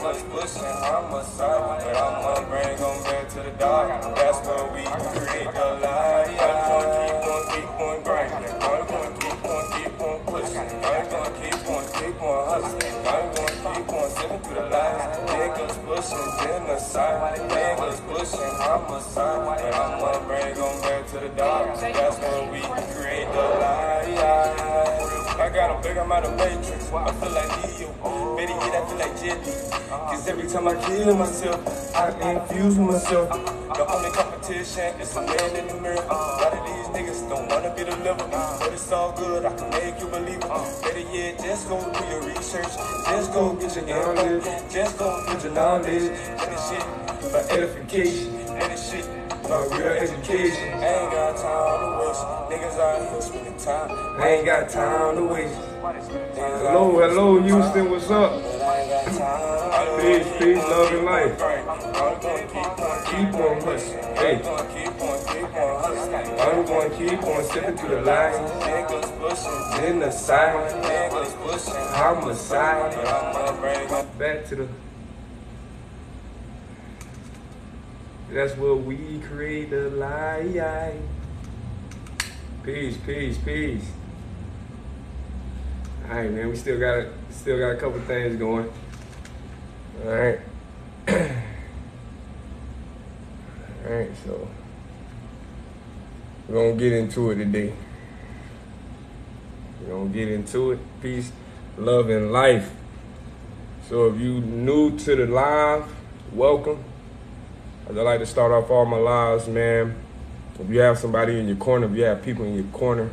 niggas pushing homicide, but I'ma bring them back to the dark. That's where we create the light. Keep on grinding. I'm gonna keep on pushing. I'm gonna keep on hustling. I'm gonna keep on sifting through the lies. Niggas pushing genocide. Niggas pushing homicide, but I'ma bring them back to the dark. That's where we create the light. I got a big amount of matrix. I feel like Neo. Better yet, I feel like Jetty. Cause every time I kill myself, I infuse myself. The only competition is a man in the mirror. A lot of these niggas don't wanna be delivered, but it's all good, I can make you believe it. Better yet, just go do your research. Just go get your knowledge. Just go get your knowledge. And this shit for edification. And this shit for real education. I ain't got time to waste. Niggas out here spending time. I ain't got time to waste. Hello, Houston, what's up? Peace, love, and life. Keep on pushing. Hey. I'm gonna keep on sipping through the lights. Niggas pushing in the side. Niggas pushing homicide. But I'ma bring them back to the. That's where we create the light. Peace. All right, man. We still got a couple things going. All right. All right, so we're gonna get into it today. We're gonna get into it. Peace, love, and life. So if you new to the live, welcome. As I like to start off all my lives, man. If you have somebody in your corner, if you have people in your corner,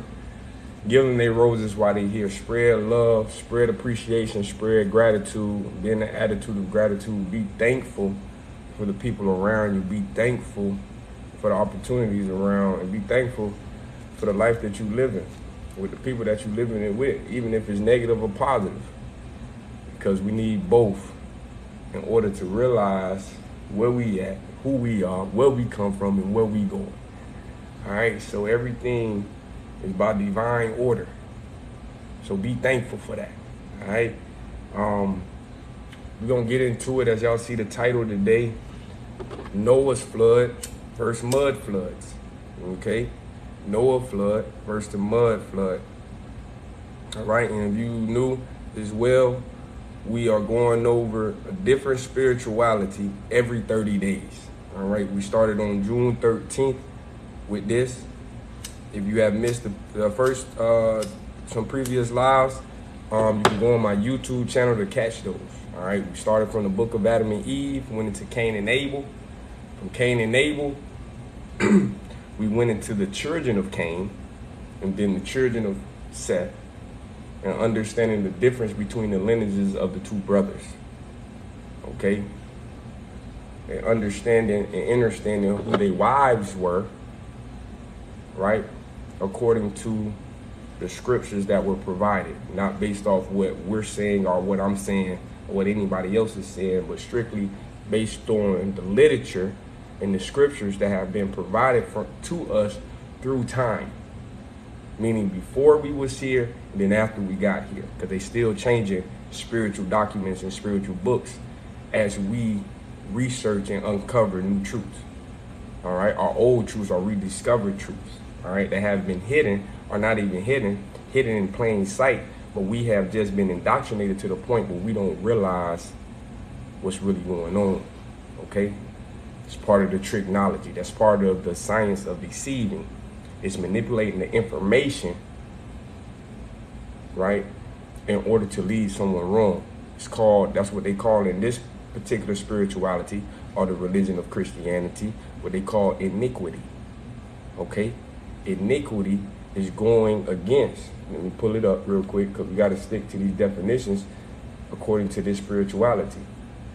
give them their roses while they're here. Spread love, spread appreciation, spread gratitude. Be in the attitude of gratitude. Be thankful for the people around you. Be thankful for the opportunities around, and be thankful for the life that you live in, with the people that you live in it with, even if it's negative or positive. Because we need both in order to realize where we at, who we are, where we come from, and where we going. All right, so everything is by divine order. So be thankful for that. All right. We're gonna get into it as y'all see the title today. Noah's flood versus mud floods. Okay. Noah flood versus the mud flood. All right, and if you knew as well, we are going over a different spirituality every 30 days. All right, we started on June 13th with this. If you have missed the first, some previous lives, you can go on my YouTube channel to catch those. All right, we started from the book of Adam and Eve, went into Cain and Abel. From Cain and Abel, we went into the children of Cain, and then the children of Seth, and understanding the difference between the lineages of the two brothers. Okay? And understanding and understanding who their wives were, right? According to the scriptures that were provided, not based off what we're saying or what I'm saying or what anybody else is saying, but strictly based on the literature and the scriptures that have been provided to us through time. Meaning before we was here, and then after we got here, because they still changing spiritual documents and spiritual books as we research and uncover new truths. All right, our old truths are rediscovered truths. All right, that have been hidden, or not even hidden in plain sight, but we have just been indoctrinated to the point where we don't realize what's really going on. Okay, it's part of the tricknology. That's part of the science of deceiving. It's manipulating the information, right, in order to lead someone wrong. That's what they call in this particular spirituality, or the religion of Christianity, what they call iniquity. Okay? Iniquity is going against. Let me pull it up real quick, because we got to stick to these definitions according to this spirituality.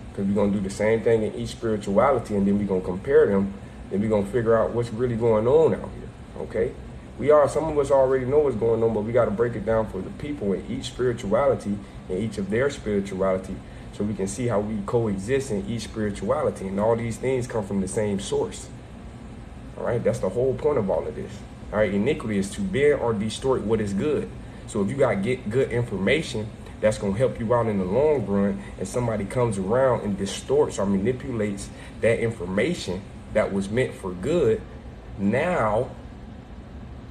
Because we're going to do the same thing in each spirituality, and then we're going to compare them, and we're going to figure out what's really going on out here. Okay, some of us already know what's going on, but we got to break it down for the people in each spirituality, in each of their spirituality, so we can see how we coexist in each spirituality. And all these things come from the same source. All right, that's the whole point of all of this. All right, iniquity is to bend or distort what is good. So if you got good information that's going to help you out in the long run, and somebody comes around and distorts or manipulates that information that was meant for good, now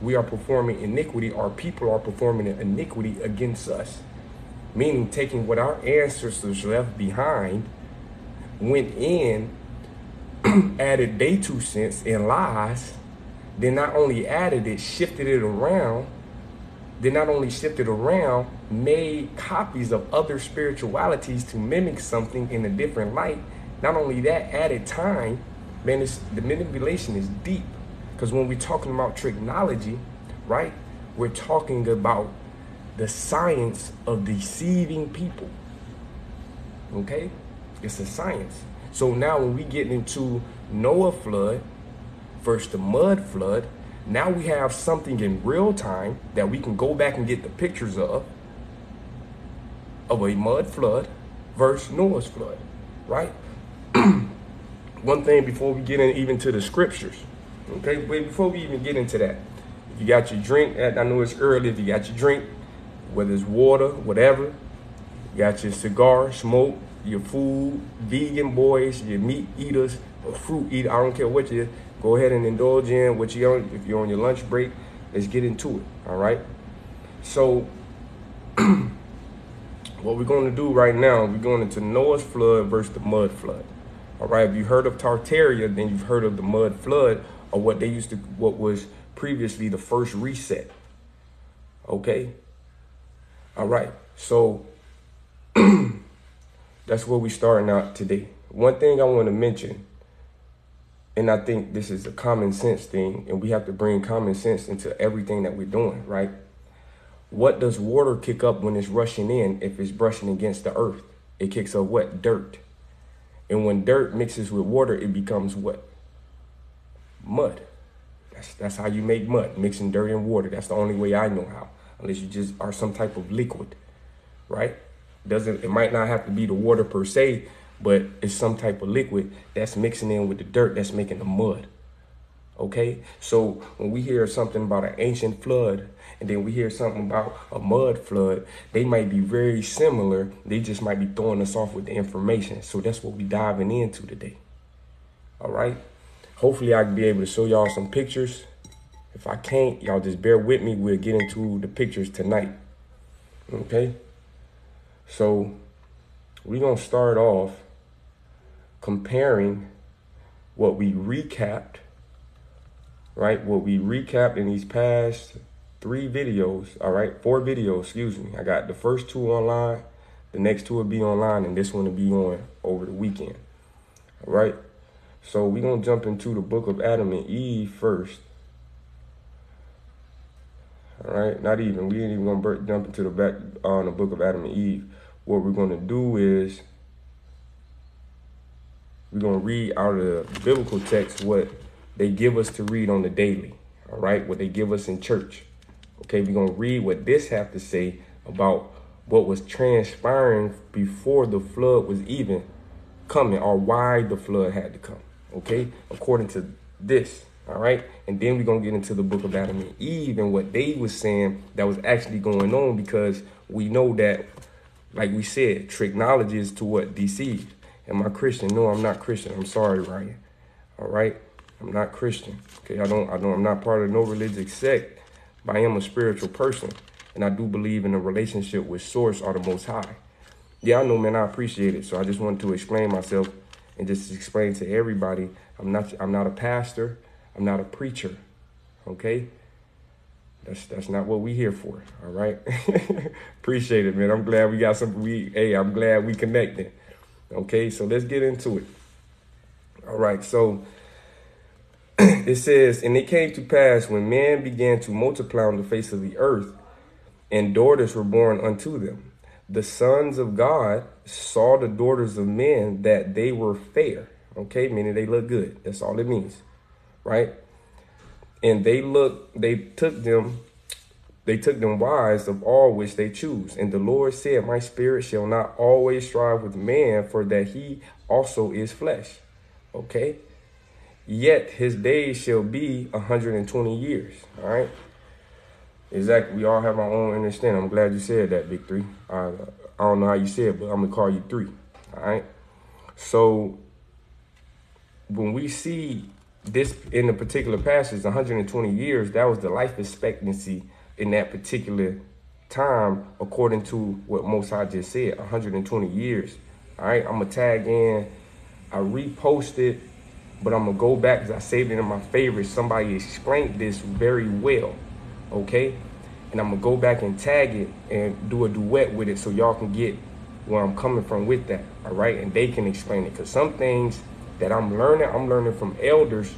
we are performing iniquity, or people are performing an iniquity against us. Meaning taking what our ancestors left behind, went in, added their 2 cents in lies, then not only added it, shifted it around, made copies of other spiritualities to mimic something in a different light. Not only that, added time. Man, the manipulation is deep. Because when we're talking about tricknology, right, we're talking about the science of deceiving people. Okay? It's a science. So now when we get into Noah flood versus the mud flood, now we have something in real time that we can go back and get the pictures of a mud flood versus Noah's flood, right? One thing before we get in even to the scriptures, okay? Wait, before we even get into that, if you got your drink, I know it's early, if you got your drink, whether it's water, whatever, you got your cigar, smoke, your food, vegan boys, your meat eaters, or fruit eater, I don't care what you is, go ahead and indulge in what you're on. If you're on your lunch break, let's get into it, all right? So what we're going to do right now, we're going into Noah's flood versus the mud flood, all right? If you heard of Tartaria, then you've heard of the mud flood, or what was previously the first reset, okay? All right, so that's where we're starting out today. One thing I want to mention, and I think this is a common sense thing, and we have to bring common sense into everything that we're doing, right? What does water kick up when it's rushing in if it's brushing against the earth? It kicks up what? Dirt. And when dirt mixes with water, it becomes what? Mud. That's how you make mud, mixing dirt and water. That's the only way I know how, unless you just are some type of liquid, right? It might not have to be the water per se, but it's some type of liquid that's mixing in with the dirt that's making the mud. Okay, so when we hear something about an ancient flood and then we hear something about a mud flood, they might be very similar. They just might be throwing us off with the information. So that's what we're diving into today. All right, hopefully I can be able to show y'all some pictures. If I can't, y'all just bear with me. We'll get into the pictures tonight. Okay, so we're going to start off comparing what we recapped, right? What we recapped in these past 4 videos, excuse me. I got the first 2 online, the next 2 will be online, and this one will be on over the weekend, all right? So we're going to jump into the book of Adam and Eve first, all right? We ain't even going to jump into the book of Adam and Eve. What we're going to do is we're going to read out of the biblical text what they give us to read on the daily, all right? What they give us in church. Okay, we're going to read what this have to say about what was transpiring before the flood was even coming, or why the flood had to come, okay? According to this, all right? And then we're going to get into the book of Adam and Eve and what they was saying that was actually going on, because we know that, like we said, tricknology is to what? Deceive. Am I Christian? No, I'm not Christian. I'm sorry, Ryan. All right? I'm not Christian. Okay, I'm not part of no religious sect, but I am a spiritual person. And I do believe in a relationship with Source or the Most High. Yeah, I know, man, I appreciate it. So I just wanted to explain myself and just explain to everybody, I'm not a pastor. I'm not a preacher. Okay? That's not what we here for. All right? Appreciate it, man. I'm glad we got something. I'm glad we connected. Okay, so let's get into it. All right, so it says, and it came to pass when men began to multiply on the face of the earth, and daughters were born unto them. The sons of God saw the daughters of men that they were fair. Okay, meaning they look good. That's all it means, right? And they took them wives of all which they choose. And the Lord said, my spirit shall not always strive with man, for that he also is flesh. Okay. Yet his days shall be 120 years. All right. Exactly. We all have our own understanding. I'm glad you said that, Big Three. I don't know how you said it, but I'm going to call you Three. All right? So when we see this in the particular passage, 120 years, that was the life expectancy in that particular time, according to what Most High just said, 120 years. All right, I'm going to tag in. I reposted, but I'm going to go back because I saved it in my favorites. Somebody explained this very well, okay? And I'm going to go back and tag it and do a duet with it so y'all can get where I'm coming from with that, all right? And they can explain it, because some things that I'm learning from elders,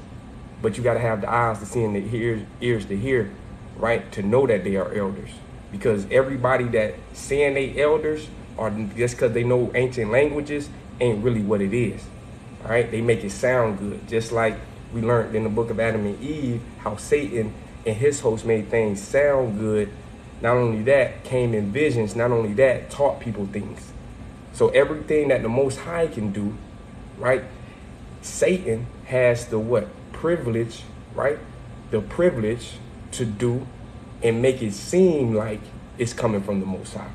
but you got to have the eyes to see and the ears to hear, right, to know that they are elders. Because everybody that saying they elders, or just because they know ancient languages, ain't really what it is, all right? They make it sound good, just like we learned in the book of Adam and Eve, how Satan and his host made things sound good. Not only that, came in visions, not only that, taught people things. So everything that the Most High can do, right, Satan has the what? Privilege, right? The privilege to do and make it seem like it's coming from the Most High.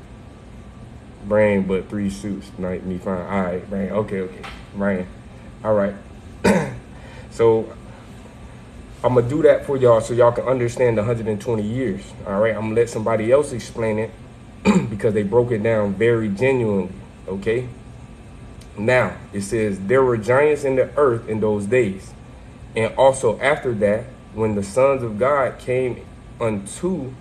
Brain, but 3 suits, night me fine. All right, brain. Okay. Brain. All right. So I'm going to do that for y'all so y'all can understand the 120 years. All right. I'm going to let somebody else explain it because they broke it down very genuinely. Okay. Now, it says, there were giants in the earth in those days. And also after that, when the sons of God came unto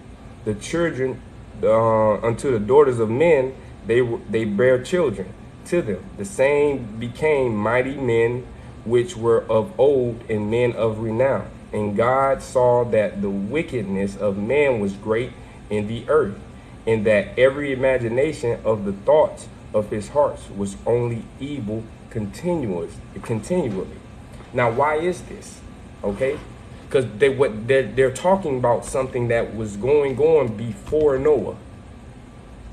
the children, unto the daughters of men, they bare children to them. The same became mighty men, which were of old, and men of renown. And God saw that the wickedness of man was great in the earth, and that every imagination of the thoughts of his hearts was only evil continually. Now, why is this? Okay, because they're talking about something that was going on before Noah.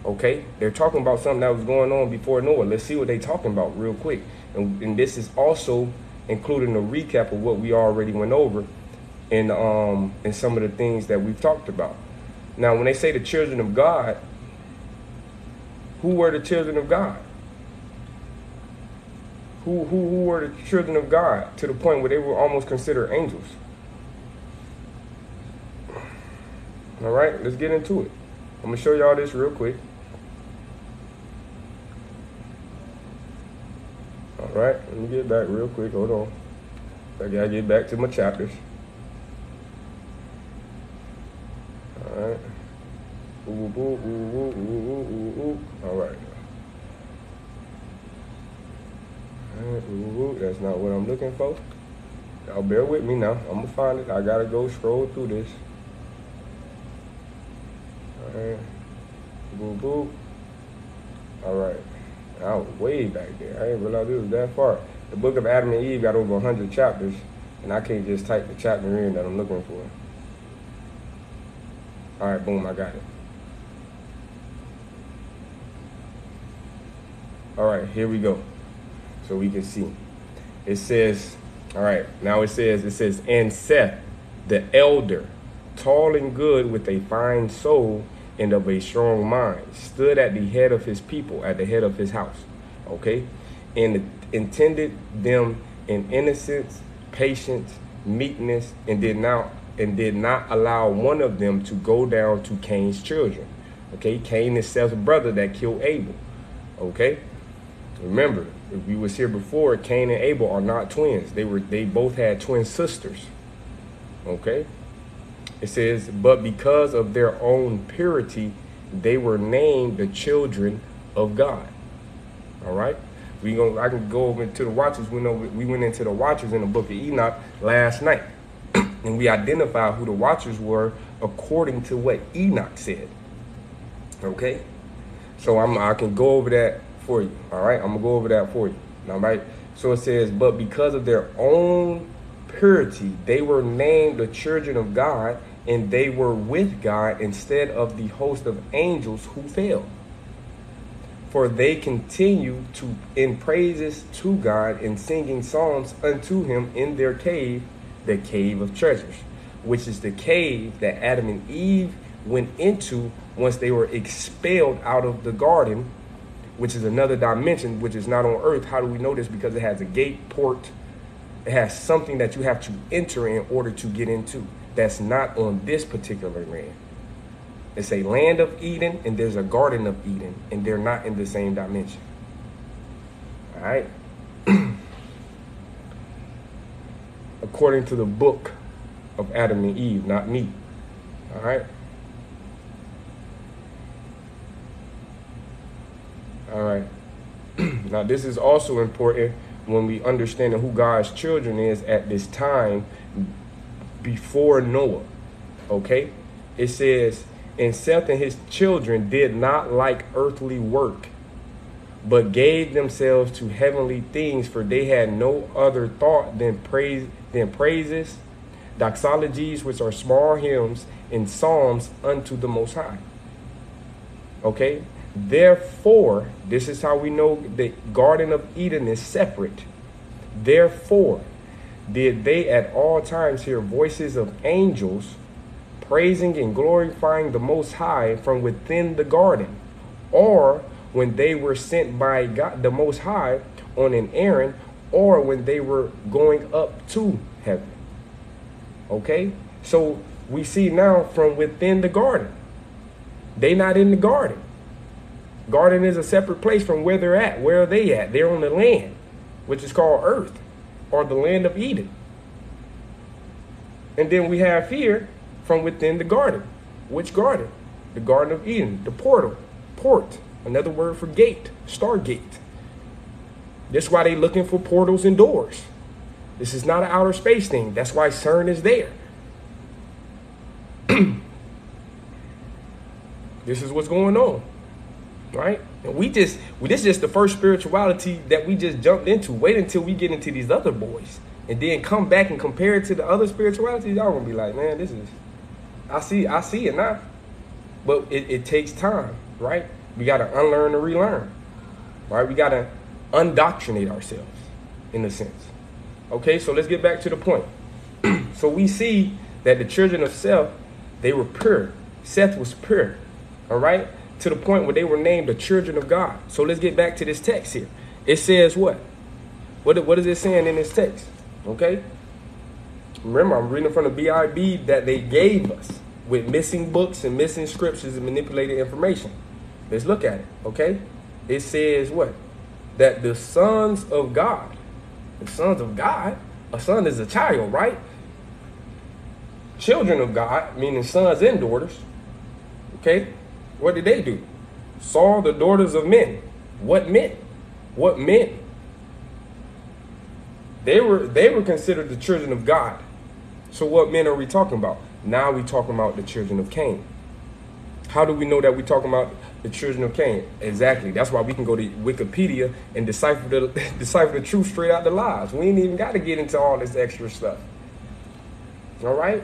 Okay, they're talking about something that was going on before Noah. Let's see what they're talking about real quick. And this is also including a recap of what we already went over in some of the things that we've talked about. Now, when they say the children of God, who were the children of God? Who were the children of God to the point where they were almost considered angels? All right, let's get into it. I'm going to show y'all this real quick. All right, let me get back real quick. Hold on. I got to get back to my chapters. All right. All right. That's not what I'm looking for. Y'all bear with me now. I'm gonna find it. I gotta go scroll through this. All right. All right. I was way back there. I didn't realize it was that far. The book of Adam and Eve got over 100 chapters, and I can't just type the chapter in that I'm looking for. All right, boom, I got it. All right, here we go. So we can see. It says, all right, now it says, and Seth, the elder, tall and good with a fine soul and of a strong mind, stood at the head of his people, at the head of his house, okay? And intended them in innocence, patience, meekness, and did not allow one of them to go down to Cain's children. Okay, Cain is Seth's brother that killed Abel. Okay, remember, if we was here before, Cain and Abel are not twins. They both had twin sisters. Okay, it says, but because of their own purity, they were named the children of God. All right, I can go over into the watchers. We went into the watchers in the book of Enoch last night. And we identify who the watchers were according to what Enoch said. Okay? So I can go over that for you. All right? I'm going to go over that for you. All right? So it says, but because of their own purity, they were named the children of God, and they were with God instead of the host of angels who fell. For they continue in praises to God and singing songs unto him in their cave, the cave of treasures, which is the cave that Adam and Eve went into once they were expelled out of the garden, which is another dimension, which is not on earth. How do we know this? Because it has a gate, port. It has something that you have to enter in order to get into. That's not on this particular land. It's a land of Eden and there's a garden of Eden, and they're not in the same dimension. All right. According to the book of Adam and Eve, not me. All right. All right. Now, this is also important when we understand who God's children is at this time before Noah. Okay. It says, and Seth and his children did not like earthly work, but gave themselves to heavenly things, for they had no other thought than praises, doxologies, which are small hymns, and psalms unto the Most High. Okay? Therefore, this is how we know the Garden of Eden is separate. Therefore, did they at all times hear voices of angels praising and glorifying the Most High from within the garden, or when they were sent by God, the Most High, on an errand, or when they were going up to heaven. Okay? So we see now from within the garden. They not in the garden. Garden is a separate place from where they're at. Where are they at? They're on the land, which is called earth, or the land of Eden. And then we have here from within the garden. Which garden? The Garden of Eden, the portal, port, another word for gate, stargate. That's why they're looking for portals and doors. This is not an outer space thing. That's why CERN is there. This is what's going on, right? And this is just the first spirituality that we just jumped into. Wait until we get into these other boys, and then come back and compare it to the other spiritualities. Y'all gonna be like, man, this is, I see it now. But it takes time, right? We got to unlearn and relearn, right? We got to undoctrinate ourselves, in a sense. Okay, so let's get back to the point. So we see that the children of Seth, they were pure. Seth was pure, all right? To the point where they were named the children of God. So let's get back to this text here. It says what? What is it saying in this text? Okay? Remember, I'm reading from the BIB that they gave us with missing books and missing scriptures and manipulated information. Let's look at it, okay? It says what? That the sons of God, a son is a child, right? Children of God, meaning sons and daughters, okay? What did they do? Saw the daughters of men. What men? What men? They were considered the children of God. So what men are we talking about? Now we're talking about the children of Cain. How do we know that we're talking about the children of Cain? Exactly. That's why we can go to Wikipedia and decipher the truth straight out the lies. We ain't even got to get into all this extra stuff. All right?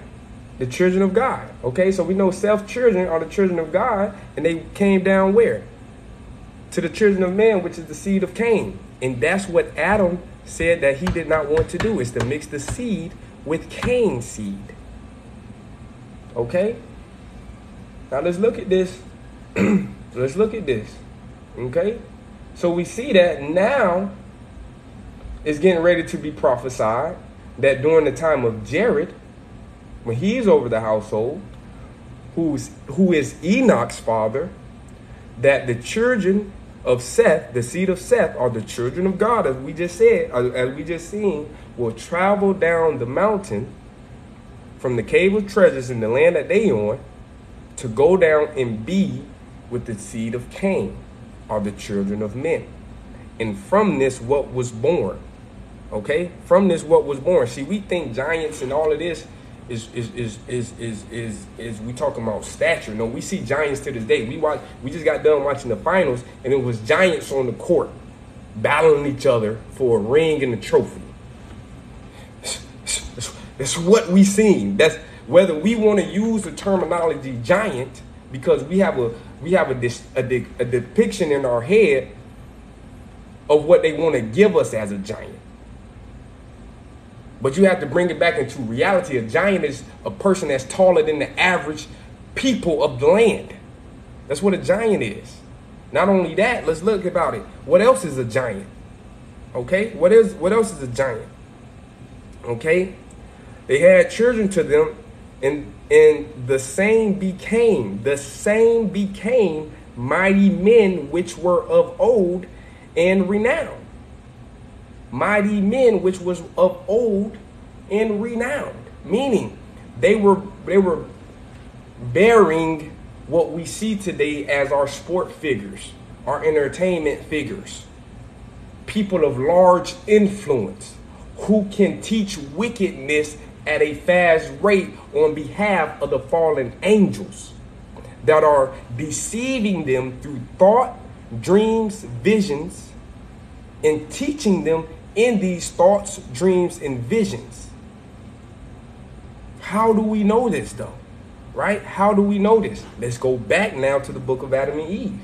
The children of God. Okay, so we know Seth's children are the children of God, and they came down where? To the children of man, which is the seed of Cain. And that's what Adam said that he did not want to do, is to mix the seed with Cain's seed. Okay? Now let's look at this. Let's look at this. Okay? So we see that now it's getting ready to be prophesied that during the time of Jared, when he's over the household, who is Enoch's father, that the children of Seth, the seed of Seth, are the children of God, as we just said, as we just seen, will travel down the mountain from the cave of treasures in the land that they on to go down and be with the seed of Cain, are the children of men. And from this, what was born. Okay? From this, what was born. See, we think giants and all of this is we talking about stature. No, we see giants to this day. We just got done watching the finals, and it was giants on the court battling each other for a ring and a trophy. That's what we seen. That's whether we want to use the terminology giant because we have a depiction in our head of what they want to give us as a giant. But you have to bring it back into reality. A giant is a person that's taller than the average people of the land. That's what a giant is. Not only that, let's look about it. What else is a giant? Okay, what else is a giant? Okay, they had children to them, and the same became mighty men which were of old and renowned. Mighty men which was of old and renowned, meaning they were bearing what we see today as our sport figures, our entertainment figures, people of large influence who can teach wickedness at a fast rate on behalf of the fallen angels that are deceiving them through thought, dreams, visions, and teaching them in these thoughts, dreams, and visions. How do we know this though? Right? How do we know this? Let's go back now to the book of Adam and Eve.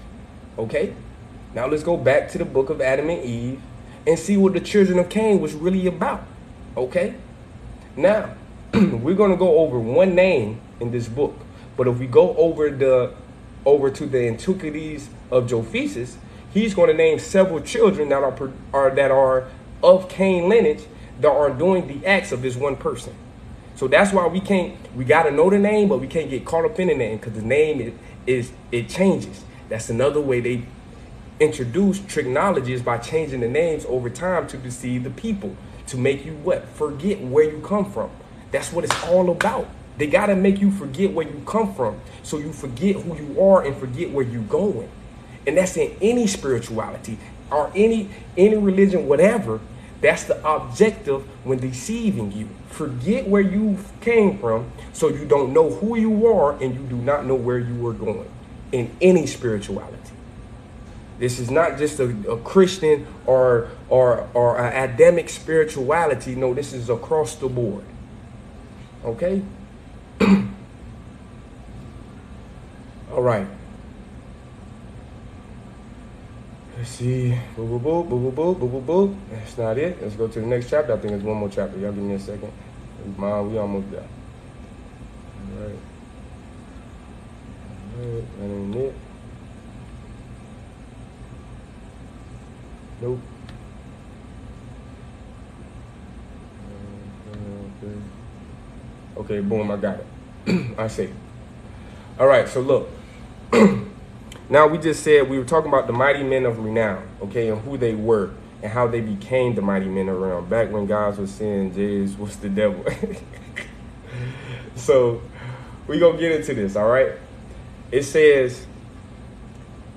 Okay? Now let's go back to the book of Adam and Eve and see what the children of Cain was really about. Okay? Now, we're going to go over one name in this book. But if we go over to the antiquities of Josephus, he's going to name several children that are of Cain lineage that are doing the acts of this one person. So that's why we got to know the name, but we can't get caught up in the name because the name it changes. That's another way they introduce tricknology is by changing the names over time to deceive the people, to make you what? Forget where you come from. That's what it's all about. They got to make you forget where you come from so you forget who you are and forget where you're going. And that's in any spirituality or any religion, whatever. That's the objective when deceiving you. Forget where you came from so you don't know who you are and you do not know where you are going in any spirituality. This is not just a Christian or an Adamic spirituality. No, this is across the board. Okay? All right. Let's see. Boop, boop, boop, boop, boop, boop, boop, boop. That's not it. Let's go to the next chapter. I think there's one more chapter. Y'all give me a second. Mom, we almost there. All right. All right. That ain't it. Nope. Okay, boom, I got it. I see. All right, so look. Now we just said we were talking about the mighty men of renown, okay, and who they were and how they became the mighty men of renown. Back when guys was saying Jay's was the devil. So we gonna get into this, all right? It says,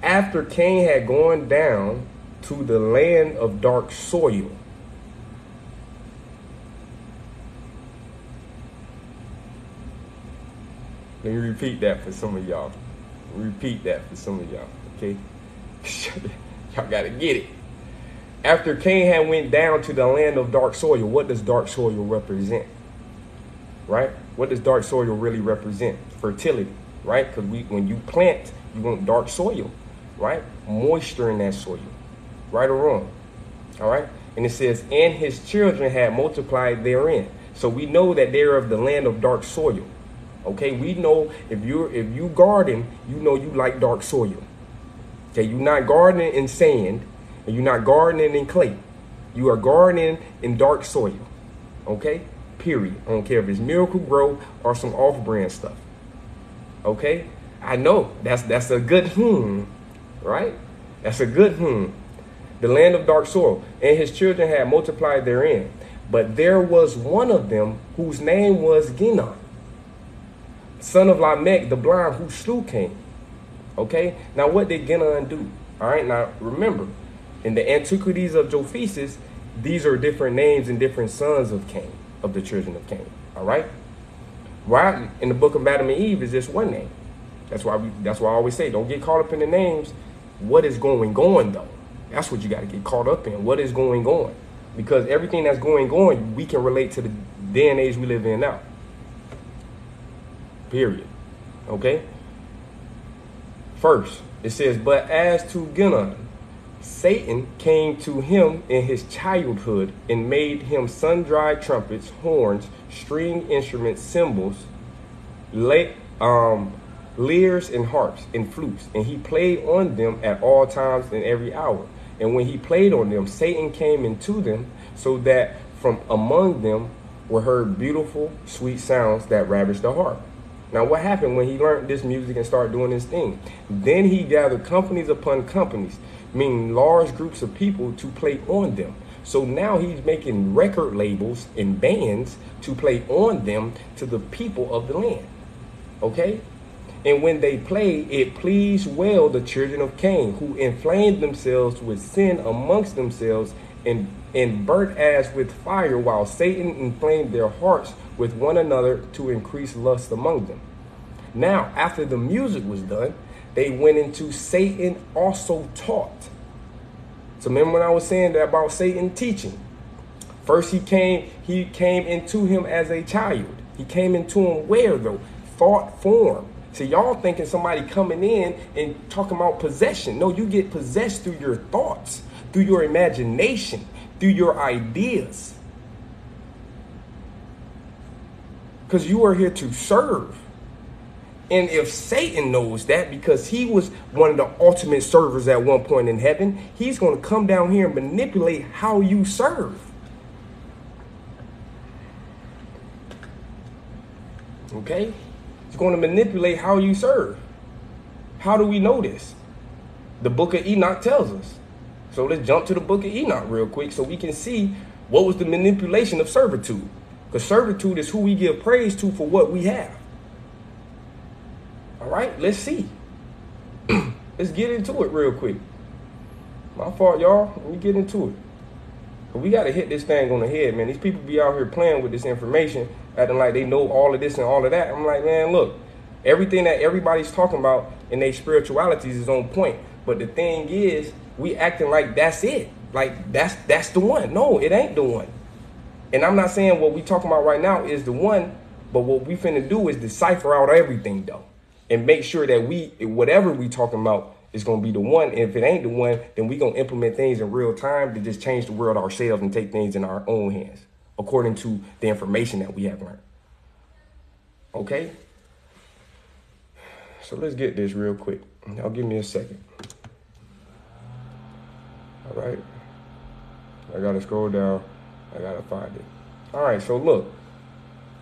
after Cain had gone down to the land of dark soil. Let me repeat that for some of y'all. Repeat that for some of y'all, okay? Y'all gotta get it. After Cain had went down to the land of dark soil, what does dark soil represent? Right? What does dark soil really represent? Fertility, right? Because when you plant, you want dark soil, right? Moisture in that soil, right or wrong, all right? And it says, and his children had multiplied therein. So we know that they're of the land of dark soil. Okay, we know if you garden, you know you like dark soil. Okay, you're not gardening in sand, and you're not gardening in clay. You are gardening in dark soil. Okay, period. I don't care if it's Miracle Grow or some off-brand stuff. Okay, I know that's a good right? That's a good The land of dark soil, and his children had multiplied therein. But there was one of them whose name was Ginon, son of Lamech the blind, who slew Cain. Okay, now what did Ginon do? All right, now remember, in the antiquities of Josephus, these are different names and different sons of Cain, of the children of Cain. All right, why in the book of Adam and Eve is just one name? That's why I always say, don't get caught up in the names. What is going on though? That's what you got to get caught up in. What is going on? Because everything that's going on, we can relate to the day and age we live in now. Period. Okay? First, it says, but as to Ginon, Satan came to him in his childhood and made him sun-dried trumpets, horns, string instruments, cymbals, lyres and harps and flutes, and he played on them at all times and every hour. And when he played on them, Satan came into them, so that from among them were heard beautiful, sweet sounds that ravished the heart. Now, what happened when he learned this music and started doing this thing? Then he gathered companies upon companies, meaning large groups of people, to play on them. So now he's making record labels and bands to play on them to the people of the land. Okay? And when they played, it pleased well the children of Cain, who inflamed themselves with sin amongst themselves and burnt as with fire, while Satan inflamed their hearts with one another to increase lust among them. Now, after the music was done, they went into Satan also taught. So remember when I was saying that about Satan teaching? First he came into him as a child. He came into him where though? Thought form. So y'all thinking somebody coming in and talking about possession. No, you get possessed through your thoughts, through your imagination, through your ideas. Because you are here to serve. And if Satan knows that, because he was one of the ultimate servers at one point in heaven, he's going to come down here and manipulate how you serve. Okay? He's going to manipulate how you serve. How do we know this? The book of Enoch tells us. So let's jump to the book of Enoch real quick so we can see what was the manipulation of servitude. Because servitude is who we give praise to for what we have. All right, let's see. Let's get into it real quick. My fault, y'all. Let me get into it. But we got to hit this thing on the head, man. These people be out here playing with this information, acting like they know all of this and all of that. I'm like, man, look, everything that everybody's talking about in their spiritualities is on point. But the thing is, we acting like that's it. Like that's the one. No, it ain't the one. And I'm not saying what we talking about right now is the one, but what we finna do is decipher out everything though. And make sure that whatever we talking about is going to be the one. And if it ain't the one, then we going to implement things in real time to just change the world ourselves and take things in our own hands, according to the information that we have learned. Okay? So let's get this real quick. Y'all give me a second. All right. I got to scroll down. I got to find it. All right. So look.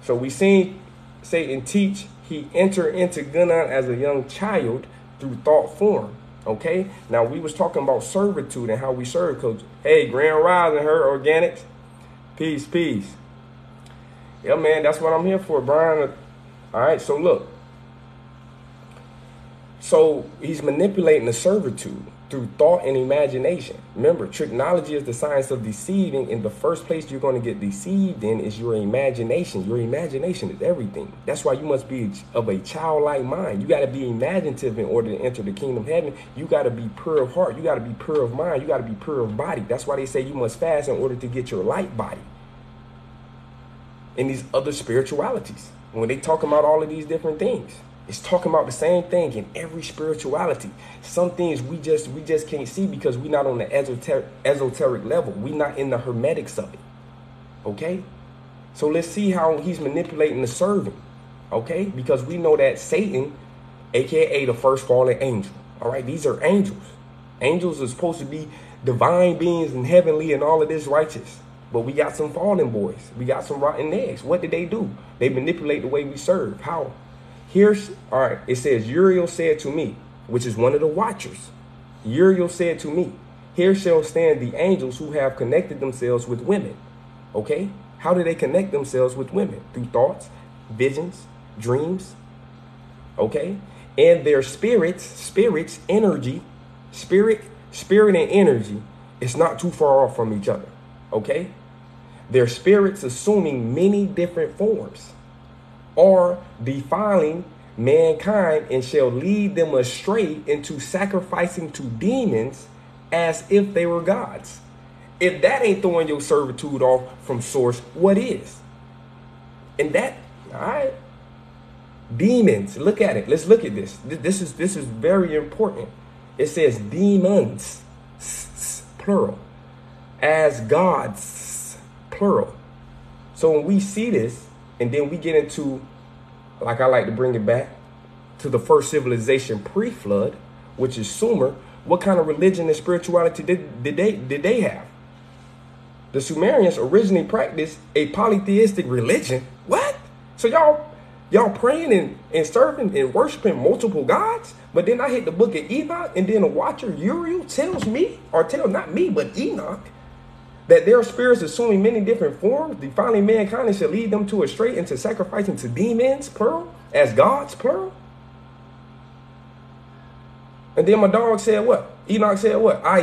So we seen Satan teach. He entered into Gunnan as a young child through thought form. Okay. Now we was talking about servitude and how we serve. Coach. Hey, Grand Rising, her organics. Peace, peace. Yeah, man. That's what I'm here for, Brian. All right. So look. So he's manipulating the servitude through thought and imagination. Remember, tricknology is the science of deceiving, and the first place you're going to get deceived in is your imagination. Your imagination is everything. That's why you must be of a childlike mind. You got to be imaginative in order to enter the kingdom of heaven. You got to be pure of heart. You got to be pure of mind. You got to be pure of body. That's why they say you must fast in order to get your light body. And these other spiritualities, when they talk about all of these different things, it's talking about the same thing in every spirituality. Some things we just can't see because we're not on the esoteric level. We're not in the hermetics of it. Okay? So let's see how he's manipulating the servant. Okay? Because we know that Satan, aka the first fallen angel. All right? These are angels. Angels are supposed to be divine beings and heavenly and all of this righteous. But we got some fallen boys. We got some rotten eggs. What did they do? They manipulate the way we serve. How? All right, it says, Uriel said to me, which is one of the watchers. Uriel said to me, here shall stand the angels who have connected themselves with women. Okay? How do they connect themselves with women? Through thoughts, visions, dreams. Okay? And their energy, spirit and energy is not too far off from each other. Okay? Their spirits assuming many different forms, or defiling mankind, and shall lead them astray into sacrificing to demons as if they were gods. If that ain't throwing your servitude off from source, what is? And that, all right, demons, look at it. Let's look at this. This is very important. It says demons, plural, as gods, plural. So when we see this, and then we get into, like I like to bring it back to the first civilization pre-flood, which is Sumer, what kind of religion and spirituality did they have? The Sumerians originally practiced a polytheistic religion. What? So y'all praying and serving and worshiping multiple gods? But then I hit the book of Enoch, and then a watcher, Uriel, tells me, or tell not me, but Enoch, that their spirits assuming many different forms, defining mankind, and shall lead them to astray into sacrificing to demons, plural, as gods, plural. And then my dog said what? Enoch said what? I,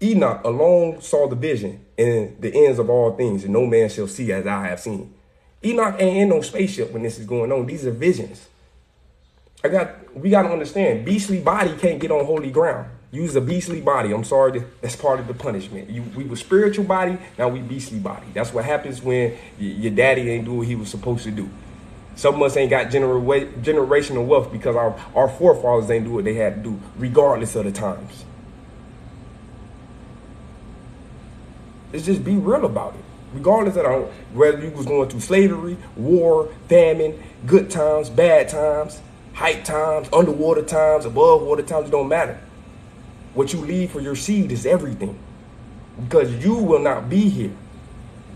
Enoch, alone saw the vision and the ends of all things, and no man shall see as I have seen. Enoch ain't in no spaceship when this is going on. These are visions. We got to understand, beastly body can't get on holy ground. Use a beastly body. I'm sorry, that's part of the punishment. We were spiritual body, now we beastly body. That's what happens when your daddy ain't do what he was supposed to do. Some of us ain't got generational wealth because our forefathers ain't do what they had to do, regardless of the times. Let's just be real about it. Regardless of whether you was going through slavery, war, famine, good times, bad times, height times, underwater times, above water times, it don't matter. What you leave for your seed is everything, because you will not be here.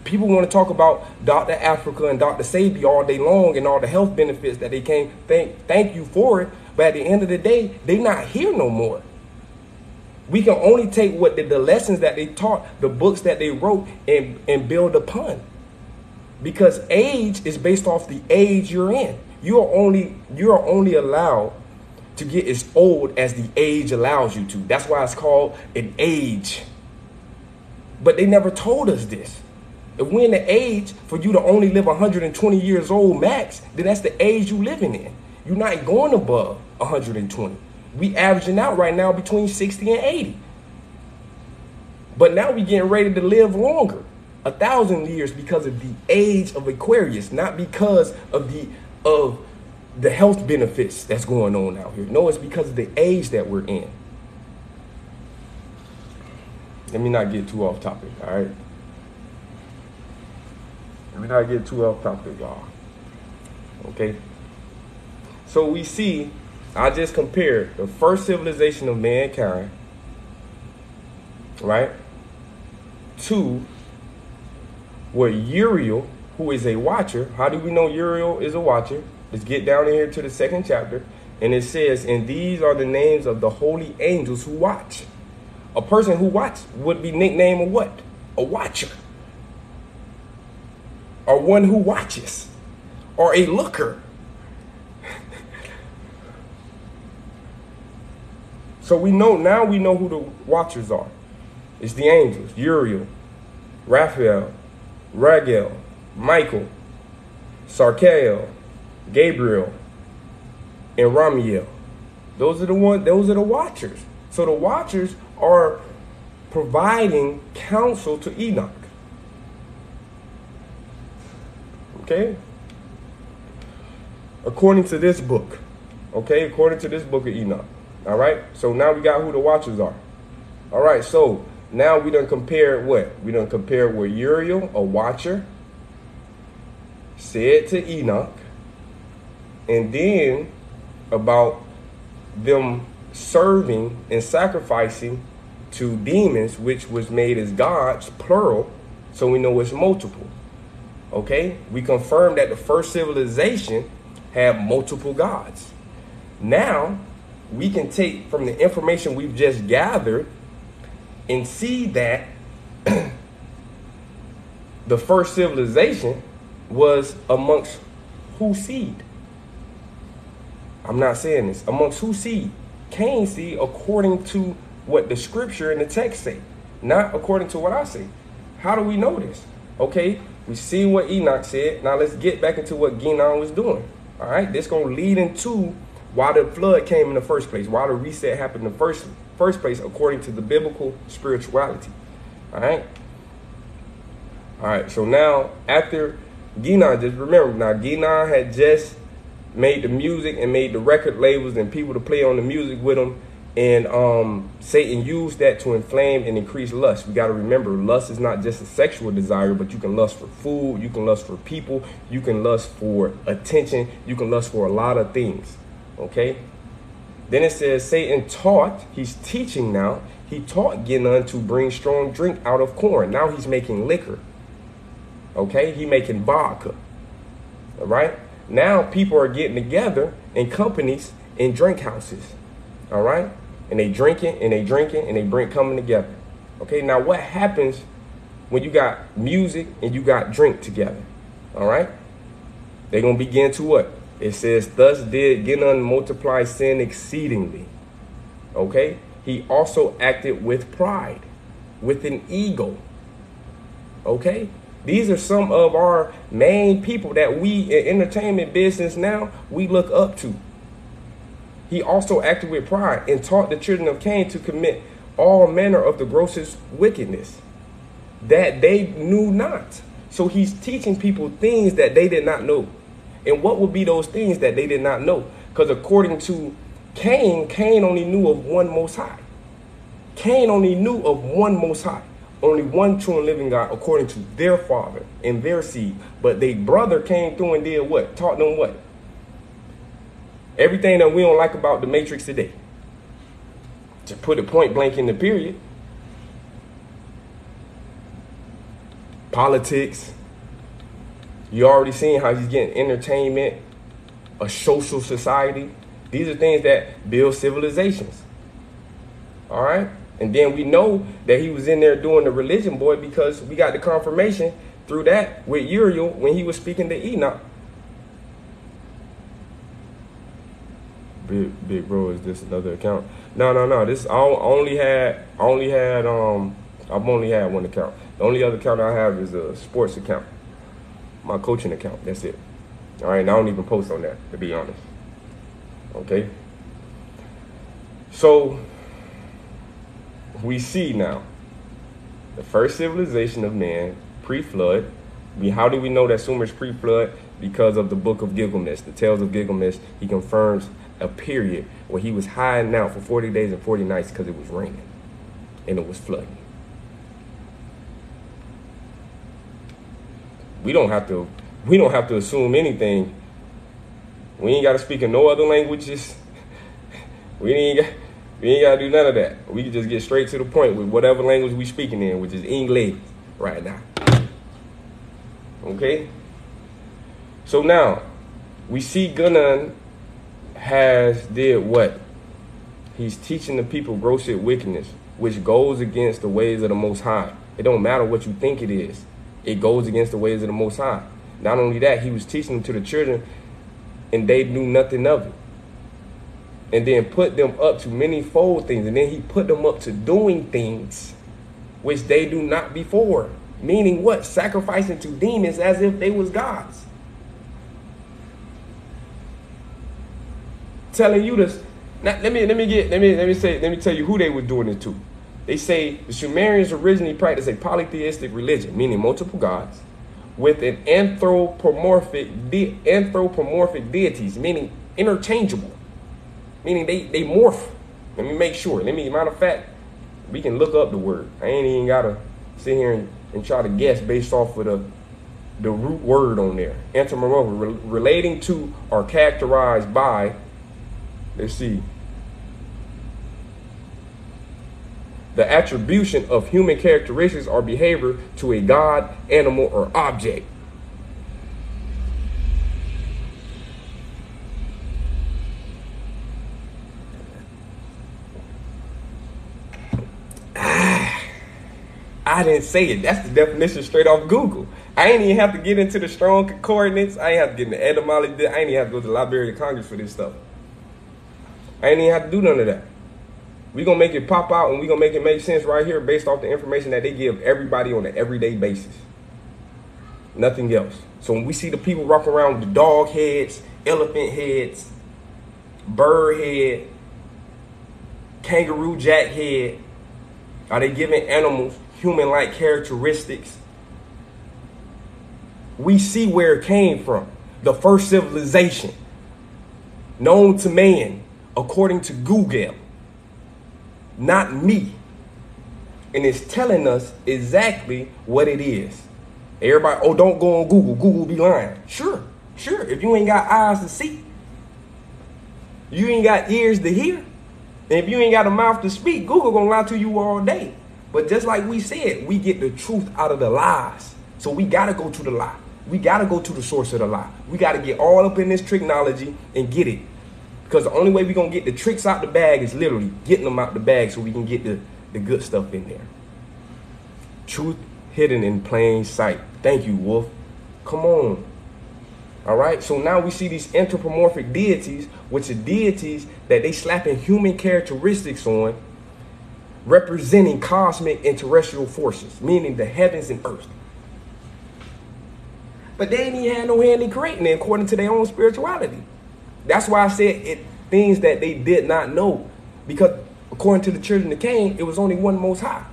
People want to talk about Dr. Africa and Dr. Sabi all day long and all the health benefits that they can't thank you for it. But at the end of the day, they not here no more. We can only take what the lessons that they taught, the books that they wrote, and build upon. Because age is based off the age you're in. You are only allowed to get as old as the age allows you to. That's why it's called an age. But they never told us this. If we're in the age for you to only live 120 years old max, then that's the age you living in. You're not going above 120. We averaging out right now between 60 and 80. But now we getting ready to live longer, 1,000 years, because of the age of Aquarius, not because of the health benefits that's going on out here. No, it's because of the age that we're in. Let me not get too off topic, all right? Let me not get too off topic, y'all. Okay? So we see, I just compared the first civilization of mankind, right, to what Uriel, who is a watcher. How do we know Uriel is a watcher? Let's get down here to the second chapter. And it says, and these are the names of the holy angels who watch. A person who watches would be nicknamed a what? A watcher. Or one who watches. Or a looker. So we know who the watchers are. It's the angels: Uriel, Raphael, Raguel, Michael, Sarkael, Gabriel, and Ramiel. Those are the watchers. So the watchers are providing counsel to Enoch. Okay? According to this book. Okay? According to this book of Enoch. All right? So now we got who the watchers are. All right, so now we done compared what? We done compared what Uriel, a watcher, said to Enoch, and then about them serving and sacrificing to demons, which was made as gods, plural, so we know it's multiple. Okay? We confirmed that the first civilization had multiple gods. Now, we can take from the information we've just gathered and see that the first civilization was amongst whose seed? I'm not saying this. Amongst whose seed? Cain's seed, according to what the scripture and the text say, not according to what I say. How do we know this? Okay, we see what Enoch said. Now let's get back into what Ginon was doing. All right, this gonna lead into why the flood came in the first place, why the reset happened in the first place, according to the biblical spirituality. All right, so now after Ginon, just remember, now Ginon had just made the music and made the record labels and people to play on the music with him And Satan used that to inflame and increase lust. We got to remember, lust is not just a sexual desire, but you can lust for food, you can lust for people, you can lust for attention, you can lust for a lot of things. Okay? Then it says Satan taught, he's teaching now, he taught Gideon to bring strong drink out of corn. Now he's making liquor. Okay? He making vodka. All right? Now people are getting together in companies in drink houses. All right? And they drinking and they drinking and they coming together. Okay, now what happens when you got music and you got drink together? All right? They're going to begin to what? It says, thus did Gideon multiply sin exceedingly. Okay? He also acted with pride, with an ego. Okay? These are some of our main people that we in entertainment business now, we look up to. He also acted with pride and taught the children of Cain to commit all manner of the grossest wickedness that they knew not. So he's teaching people things that they did not know. And what would be those things that they did not know? Because according to Cain, Cain only knew of one Most High. Cain only knew of one Most High. Only one true and living God according to their father and their seed. But their brother came through and did what? Taught them what? Everything that we don't like about the Matrix today. To put it point blank in the period. Politics. You already seen how he's getting entertainment, a social society. These are things that build civilizations. All right? And then we know that he was in there doing the religion, boy, because we got the confirmation through that with Uriel when he was speaking to Enoch. Big bro, is this another account? No. This I've only had one account. The only other account I have is a sports account, my coaching account. That's it. All right, and I don't even post on that, to be honest. Okay. So we see now the first civilization of man pre-flood. How do we know that Sumer's pre-flood? Because of the book of Gilgamesh, the Tales of Gilgamesh. He confirms a period where he was hiding out for 40 days and 40 nights because it was raining and it was flooding. We don't have to assume anything. We ain't got to speak in no other languages. We ain't got to do none of that. We can just get straight to the point with whatever language we speaking in, which is English right now. Okay? So now, we see Gideon did what? He's teaching the people gross wickedness, which goes against the ways of the Most High. It don't matter what you think it is. It goes against the ways of the Most High. Not only that, he was teaching them to the children, and they knew nothing of it. And then put them up to many-fold things. And then he put them up to doing things which they do not before. Meaning what? Sacrificing to demons as if they was gods. Telling you this. Now, let me tell you who they were doing it to. They say the Sumerians originally practiced a polytheistic religion, meaning multiple gods, with an anthropomorphic deities, meaning interchangeable. Meaning they morph. Let me make sure. Matter of fact, we can look up the word. I ain't even gotta sit here and try to guess based off of the root word on there. Anthropomorphic, relating to or characterized by, let's see, the attribution of human characteristics or behavior to a god, animal, or object. I didn't say it. That's the definition straight off Google. I ain't even have to get into the strong concordance. I ain't have to get into etymology. I ain't even have to go to the Library of Congress for this stuff. I ain't even have to do none of that. We're going to make it pop out and we're going to make it make sense right here based off the information that they give everybody on an everyday basis. Nothing else. So when we see the people walking around with the dog heads, elephant heads, bird head, kangaroo jack head, are they giving animals human-like characteristics? We see where it came from. The first civilization known to man, according to Google. not me. And it's telling us exactly what it is. Everybody, oh, don't go on Google. Google be lying. Sure. If you ain't got eyes to see, you ain't got ears to hear, and if you ain't got a mouth to speak, Google gonna lie to you all day. But just like we said, we get the truth out of the lies. So we gotta go to the lie. We gotta go to the source of the lie. We gotta get all up in this tricknology and get it. Because the only way we gonna get the tricks out the bag is literally getting them out the bag so we can get the good stuff in there. Truth hidden in plain sight. Thank you, Wolf. Come on. All right. So now we see these anthropomorphic deities, which are deities that they slapping human characteristics on, representing cosmic and terrestrial forces, meaning the heavens and earth. But they ain't even had no hand in creating it according to their own spirituality. That's why I said things that they did not know, because according to the children of Cain, it was only one Most High.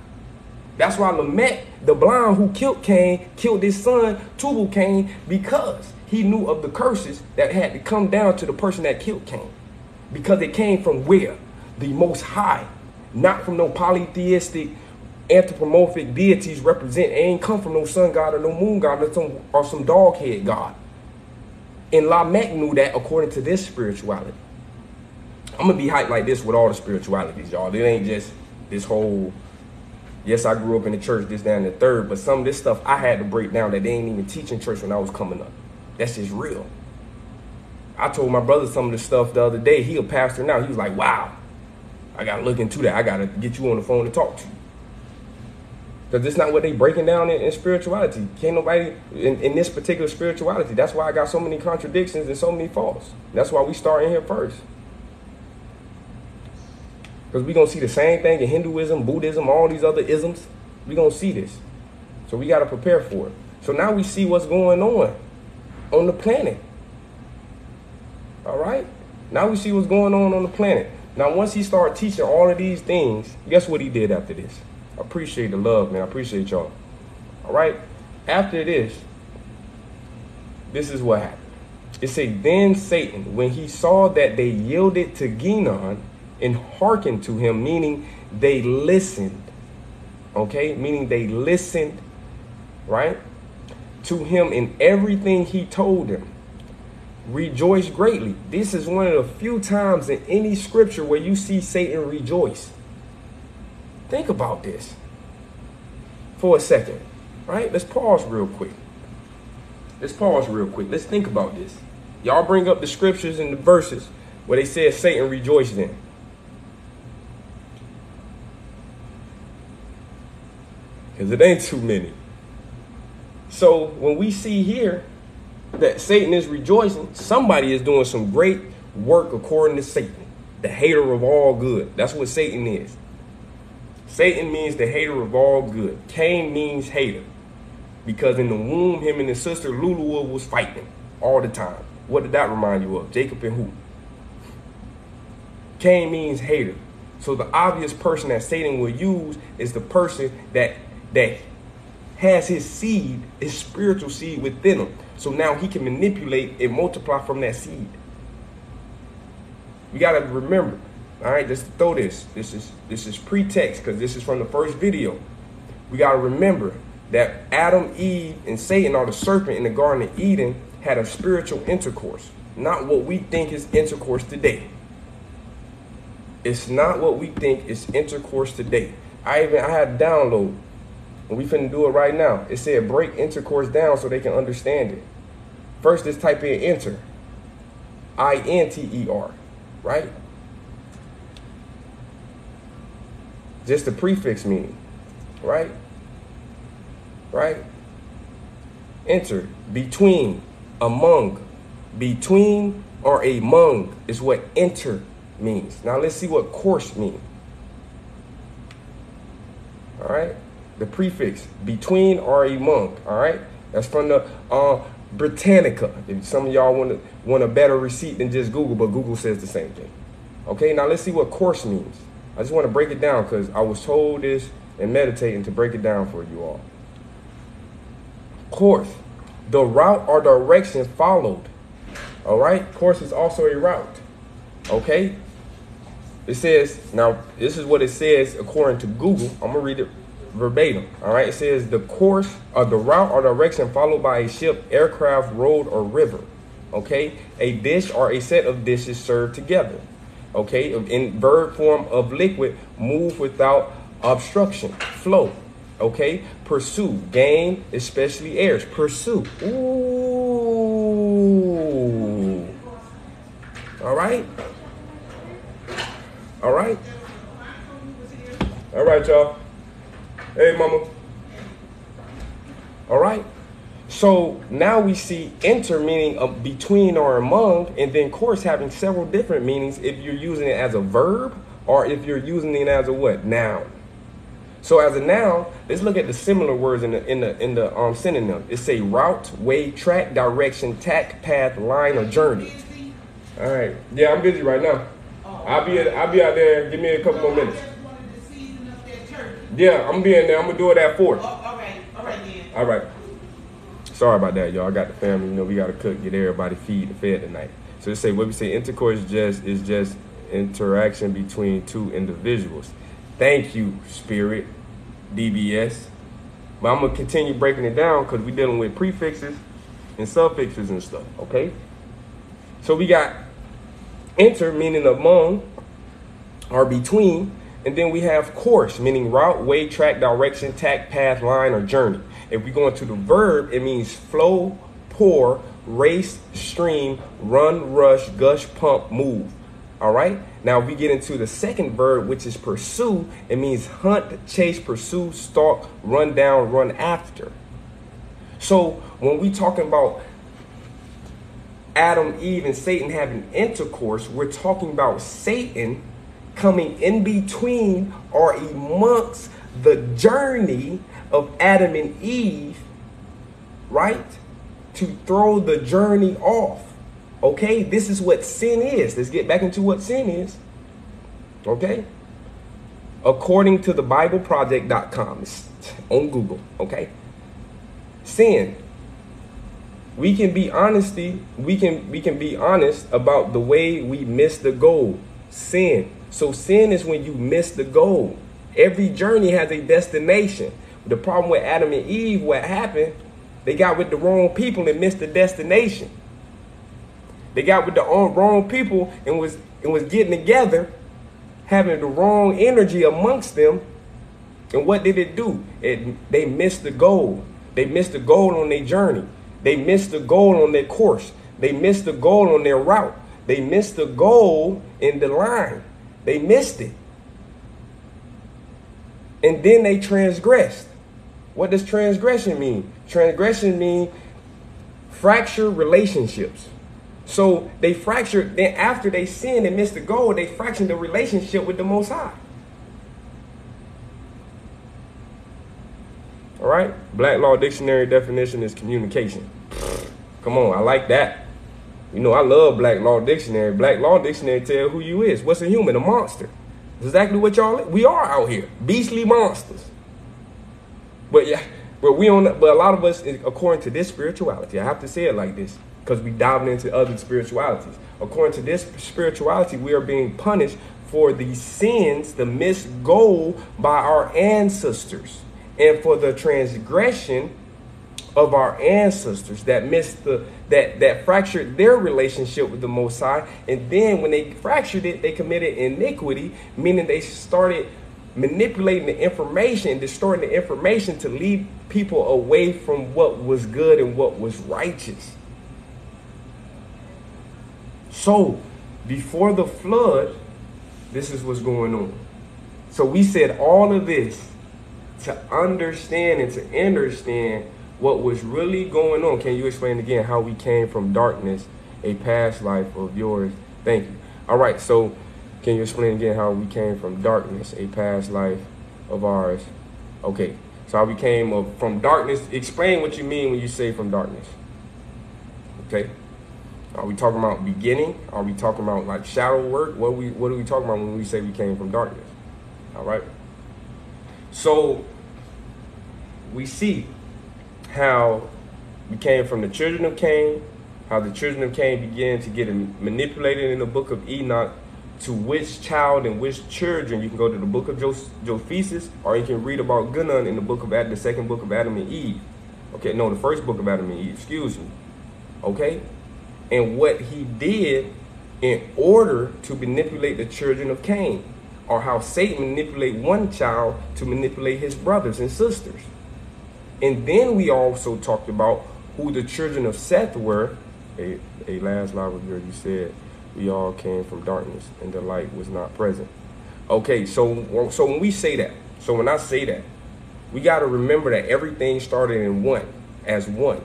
That's why Lamech, the blind who killed Cain, killed his son Tubal Cain, because he knew of the curses that had to come down to the person that killed Cain. Because it came from where? The Most High, not from no polytheistic anthropomorphic deities represent. It ain't come from no sun god or no moon god or some dog head god. And Lamech knew that according to this spirituality. I'm going to be hyped like this with all the spiritualities, y'all. It ain't just this whole, yes, I grew up in the church, this, that, and the third, but some of this stuff I had to break down that they ain't even teach in church when I was coming up. That's just real. I told my brother some of the stuff the other day. He a pastor now. He was like, wow, I got to look into that. I got to get you on the phone to talk to you. Because it's not what they breaking down in spirituality. Can't nobody, in this particular spirituality. That's why I got so many contradictions and so many faults. That's why we start in here first. Because we're going to see the same thing in Hinduism, Buddhism, all these other isms. We're going to see this. So we got to prepare for it. So now we see what's going on the planet. All right? Now we see what's going on the planet. Now, once he started teaching all of these things, guess what he did after this? I appreciate the love, man. I appreciate y'all. All right? After this is what happened. It says, then Satan, when he saw that they yielded to Ginon and hearkened to him, meaning they listened, okay? Meaning they listened, right? To him in everything he told them. Rejoice greatly. This is one of the few times in any scripture where you see Satan rejoice. Think about this for a second, right? Let's pause real quick. Let's think about this. Y'all bring up the scriptures and the verses where they said Satan rejoiced in. Because it ain't too many. So when we see here that Satan is rejoicing, somebody is doing some great work according to Satan, the hater of all good. That's what Satan is. Satan means the hater of all good. Cain means hater. Because in the womb, him and his sister Lulu was fighting all the time. What did that remind you of? Jacob and who? Cain means hater. So the obvious person that Satan will use is the person that has his seed, his spiritual seed within him. So now he can manipulate and multiply from that seed. You got to remember. All right, just throw this. This is pretext because this is from the first video. We got to remember that Adam, Eve, and Satan, or the serpent in the Garden of Eden, had a spiritual intercourse. Not what we think is intercourse today. It's not what we think is intercourse today. I had to download, and we finna do it right now. It said break intercourse down so they can understand it. First, let's type in enter. I-N-T-E-R, right? Just the prefix meaning, right? Right? Enter, between, among. Between or among is what enter means. Now let's see what course means. All right? The prefix, between or among, all right? That's from the Britannica. If some of y'all want a better receipt than just Google, but Google says the same thing. Okay, now let's see what course means. I just want to break it down because I was told this and meditating to break it down for you all. Course, the route or direction followed. All right, course is also a route. Okay, It says, now this is what it says according to Google. I'm gonna read it verbatim. All right, it says the course or the route or direction followed by a ship, aircraft, road, or river. Okay, a dish or a set of dishes served together. Okay, in verb form of liquid, move without obstruction, flow. Okay, pursue, gain, especially heirs. Pursue. Ooh. All right. All right. All right, y'all. Hey, mama. All right. So now we see enter meaning between or among, and then course having several different meanings if you're using it as a verb or if you're using it as a what? Noun. So as a noun, let's look at the similar words in the synonym. It say route, way, track, direction, tack, path, line, or journey. All right. Yeah, I'm busy right now. I'll be out there. Give me a couple more minutes. Yeah, I'm be in there. I'm gonna do it at 4. All right then. All right. Sorry about that, y'all. I got the family. You know, we gotta cook, get everybody fed tonight. So they say what we say. Intercourse is just interaction between two individuals. Thank you, Spirit, DBS. But I'm gonna continue breaking it down because we're dealing with prefixes and suffixes and stuff. Okay. So we got enter meaning among or between, and then we have course meaning route, way, track, direction, tack, path, line, or journey. If we go into the verb, it means flow, pour, race, stream, run, rush, gush, pump, move. All right. Now if we get into the second verb, which is pursue, it means hunt, chase, pursue, stalk, run down, run after. So when we talking about Adam, Eve, and Satan having intercourse, we're talking about Satan coming in between or amongst the journey of Adam and Eve, right? To throw the journey off. Okay, this is what sin is. Let's get back into what sin is. Okay? According to the BibleProject.com, it's on Google, okay? Sin. We can be we can be honest about the way we miss the goal. Sin. So sin is when you miss the goal. Every journey has a destination. The problem with Adam and Eve, what happened, they got with the wrong people and missed the destination. They got with the wrong people and was getting together, having the wrong energy amongst them. And what did it do? They missed the goal. They missed the goal on their journey. They missed the goal on their course. They missed the goal on their route. They missed the goal in the line. They missed it. And then they transgressed. What does transgression mean? Transgression means fracture relationships. So they fractured, then after they sinned and missed the goal, they fractured the relationship with the Most High. All right? Black Law Dictionary definition is communication. Come on, I like that. You know, I love Black Law Dictionary. Black Law Dictionary tell who you is. What's a human? A monster. That's exactly what we are out here. Beastly monsters. But yeah, but a lot of us, according to this spirituality, I have to say it like this, because we diving into other spiritualities. According to this spirituality, we are being punished for the sins, the missed goal by our ancestors, and for the transgression of our ancestors that missed that fractured their relationship with the Most High. And then when they fractured it, they committed iniquity, meaning they started manipulating the information and distorting the information to lead people away from what was good and what was righteous. So before the flood, this is what's going on. So we said all of this to understand and to understand what was really going on. Can you explain again how we came from darkness, a past life of yours? Thank you. All right, so can you explain again how we came from darkness, a past life of ours? Okay, so how we came from darkness. Explain what you mean when you say from darkness. Okay, are we talking about beginning? Are we talking about like shadow work? What are we talking about when we say we came from darkness? All right, so we see how we came from the children of Cain, how the children of Cain began to get manipulated in the book of Enoch to which child and which children, you can go to the book of Josephus, or you can read about Gunnan in the book of Adam, the second book of Adam and Eve. Okay, no, the first book of Adam and Eve, excuse me. Okay? And what he did in order to manipulate the children of Cain, or how Satan manipulated one child to manipulate his brothers and sisters. And then we also talked about who the children of Seth were. A last line here, you said, we all came from darkness and the light was not present. Okay, so when we say that, so when I say that, we got to remember that everything started in one, as one.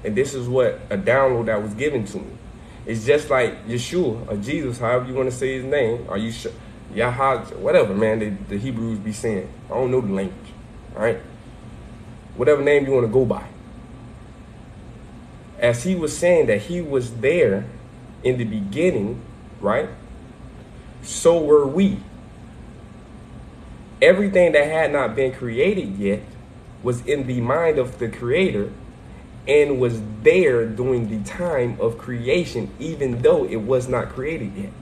And this is what a download that was given to me. It's just like Yeshua or Jesus, however you want to say his name. Are you sure? Yahweh, whatever, man, the Hebrews be saying. I don't know the language, all right? Whatever name you want to go by. As he was saying that he was there in the beginning, right? So were we. Everything that had not been created yet was in the mind of the Creator and was there during the time of creation, even though it was not created yet.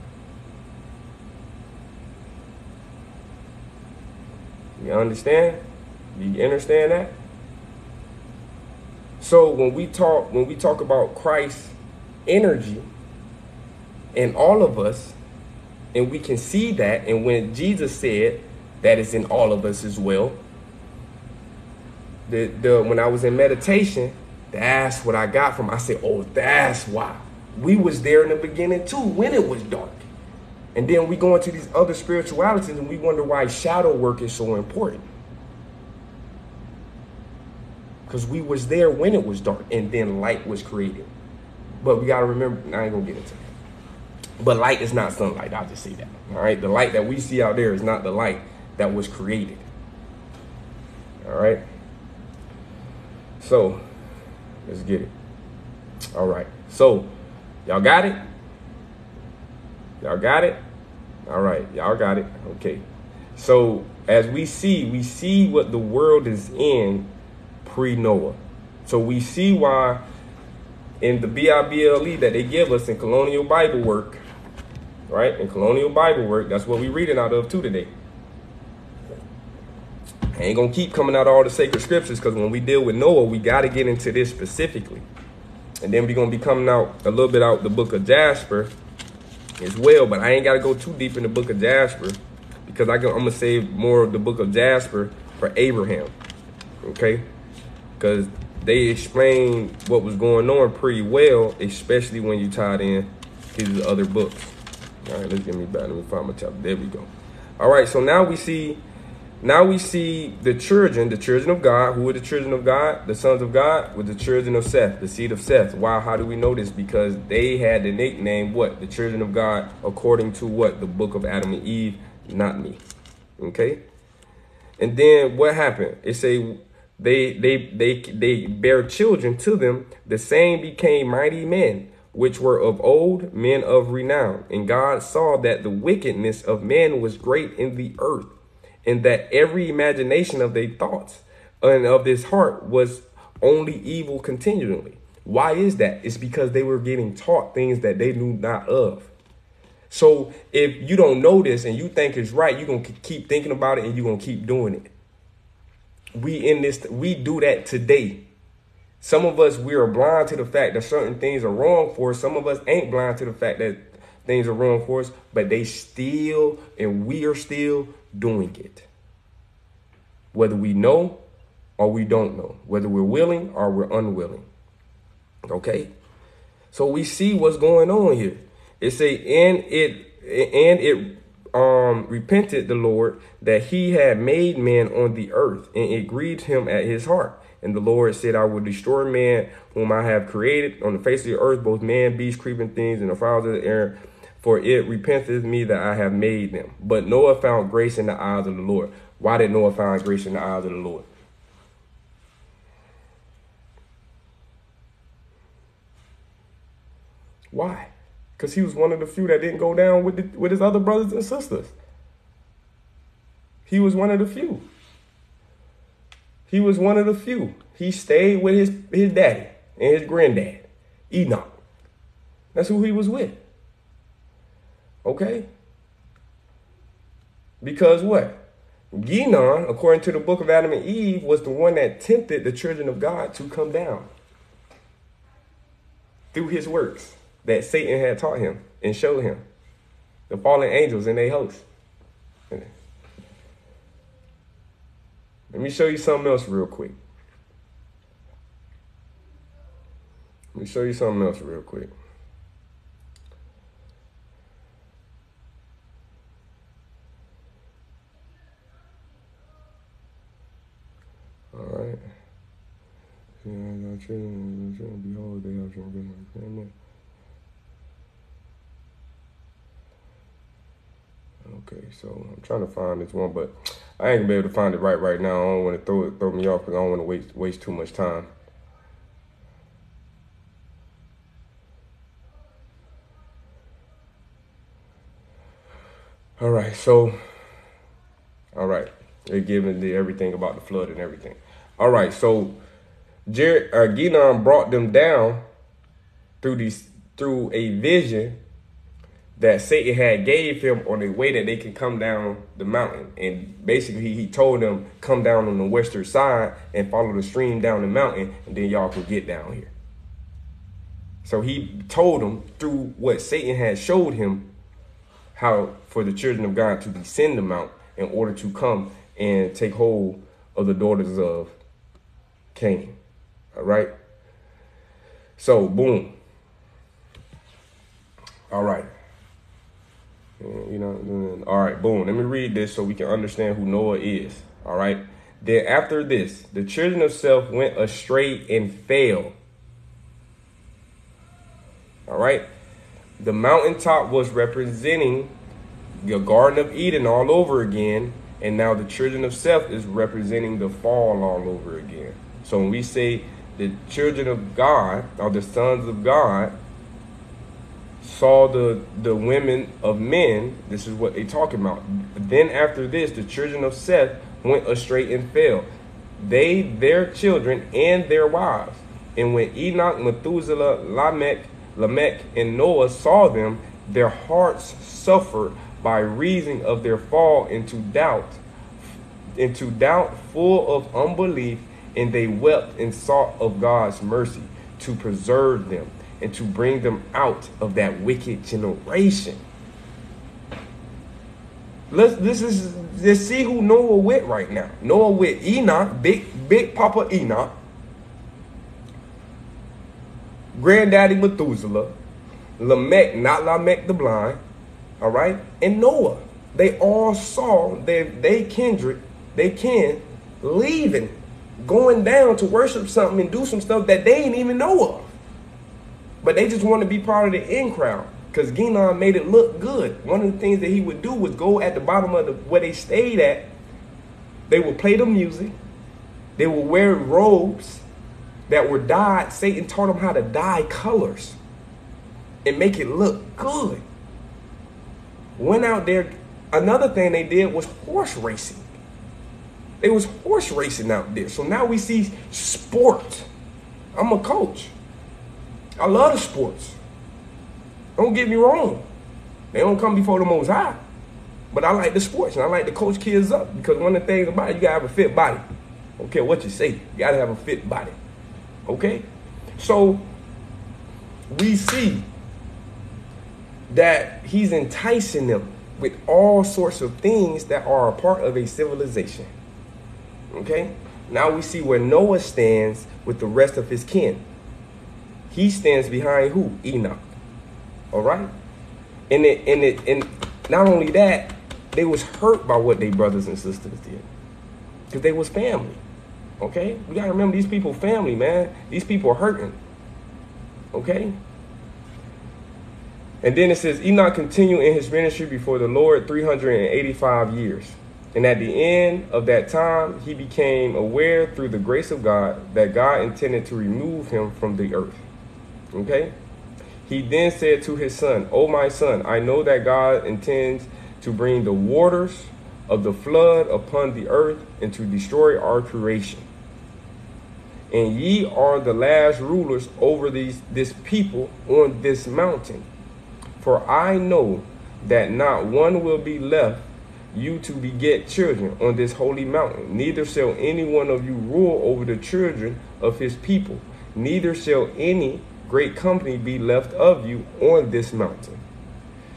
You understand? You understand that? So when we talk about Christ's energy in all of us, and we can see that, and when Jesus said that is in all of us as well, when I was in meditation, that's what I got from. I said, oh, that's why. We was there in the beginning too, when it was dark. And then we go into these other spiritualities and we wonder why shadow work is so important. Because we was there when it was dark and then light was created. But we got to remember, I ain't going to get into that. But light is not sunlight. I'll just say that. All right. The light that we see out there is not the light that was created. All right. So let's get it. All right. So y'all got it? Y'all got it? All right. Y'all got it. Okay. So as we see what the world is in pre-Noah. So we see why in the BIBLE that they give us in Colonial Bible Work, right? In Colonial Bible Work, that's what we're reading out of too today. I ain't gonna keep coming out all the sacred scriptures because when we deal with Noah, we got to get into this specifically. And then we're gonna be coming out a little bit out the book of Jasper as well, but I ain't got to go too deep in the book of Jasper because I'm gonna save more of the book of Jasper for Abraham, okay? Because they explain what was going on pretty well, especially when you tied in his other books. All right, let's get me back. Let me find my chapter. There we go. All right, so now we see the children of God. Who were the children of God? The sons of God were the children of Seth, the seed of Seth. Why? How do we know this? Because they had the nickname, what? The children of God, according to what? The book of Adam and Eve, not me. Okay? And then what happened? It say they bear children to them. The same became mighty men, which were of old, men of renown. And God saw that the wickedness of men was great in the earth, and that every imagination of their thoughts and of this heart was only evil continually. Why is that? It's because they were getting taught things that they knew not of. So if you don't know this and you think it's right, you're going to keep thinking about it and you're going to keep doing it. We do that today. Some of us, we are blind to the fact that certain things are wrong for us. Some of us ain't blind to the fact that things are wrong for us, but they still, and we are still doing it. Whether we know or we don't know, whether we're willing or we're unwilling. Okay. So we see what's going on here. It say, and it repented the Lord that he had made man on the earth, and it grieved him at his heart. And the Lord said, I will destroy man whom I have created on the face of the earth, both man, beasts, creeping things, and the fowls of the air, for it repenteth me that I have made them. But Noah found grace in the eyes of the Lord. Why did Noah find grace in the eyes of the Lord? Why? Because he was one of the few that didn't go down with his other brothers and sisters. He was one of the few. He was one of the few. He stayed with his daddy and his granddad, Enoch. That's who he was with. Okay? Because what? Ginon, according to the book of Adam and Eve, was the one that tempted the children of God to come down through his works that Satan had taught him and showed him. The fallen angels and their hosts. Let me show you something else real quick. All right. Behold, they have drunken. Okay, so I'm trying to find this one, but I ain't gonna be able to find it right now. I don't want to throw me off because I don't want to waste too much time. All right. They're giving everything about the flood and everything. All right, so Ginon brought them down through a vision that Satan had gave him on a way that they can come down the mountain. And basically he told them, come down on the western side and follow the stream down the mountain, and then y'all can get down here. So he told them through what Satan had showed him how for the children of God to descend the mount in order to come and take hold of the daughters of Canaan. All right. So boom. All right. All right, boom. Let me read this so we can understand who Noah is. All right. Then after this, the children of Seth went astray and fell. All right. The mountaintop was representing the Garden of Eden all over again. And now the children of Seth is representing the fall all over again. So when we say the children of God or the sons of God saw the women of men, this is what they talking about. Then after this, the children of Seth went astray and fell, they, their children, and their wives. And when Enoch, Methuselah, Lamech, and Noah saw them, their hearts suffered by reason of their fall into doubt, full of unbelief, and they wept and sought of God's mercy to preserve them and to bring them out of that wicked generation. Let's see who Noah with right now. Noah with Enoch, big Papa Enoch, Granddaddy Methuselah, Lamech, not Lamech the blind, all right, and Noah. They all saw they kindred, they kin, leaving, going down to worship something and do some stuff that they didn't even know of. But they just want to be part of the in crowd because Ginon made it look good. One of the things that he would do was go at the bottom of where they stayed at. They would play the music. They would wear robes that were dyed. Satan taught them how to dye colors and make it look good. Went out there. Another thing they did was horse racing. They was horse racing out there. So now we see sport. I'm a coach. I love the sports. Don't get me wrong. They don't come before the Most High. But I like the sports and I like to coach kids up because one of the things about it, you gotta have a fit body. I don't care what you say. You gotta have a fit body. Okay? So we see that he's enticing them with all sorts of things that are a part of a civilization. Okay? Now we see where Noah stands with the rest of his kin. He stands behind who? Enoch. All right? And not only that, they was hurt by what their brothers and sisters did. Because they was family. Okay? We got to remember these people family, man. These people are hurting. Okay? And then it says, Enoch continued in his ministry before the Lord 385 years. And at the end of that time, he became aware through the grace of God that God intended to remove him from the earth. Okay? He then said to his son, "O my son, I know that God intends to bring the waters of the flood upon the earth and to destroy our creation. And ye are the last rulers over this people on this mountain. For I know that not one will be left you to beget children on this holy mountain. Neither shall any one of you rule over the children of his people. Neither shall any great company be left of you on this mountain.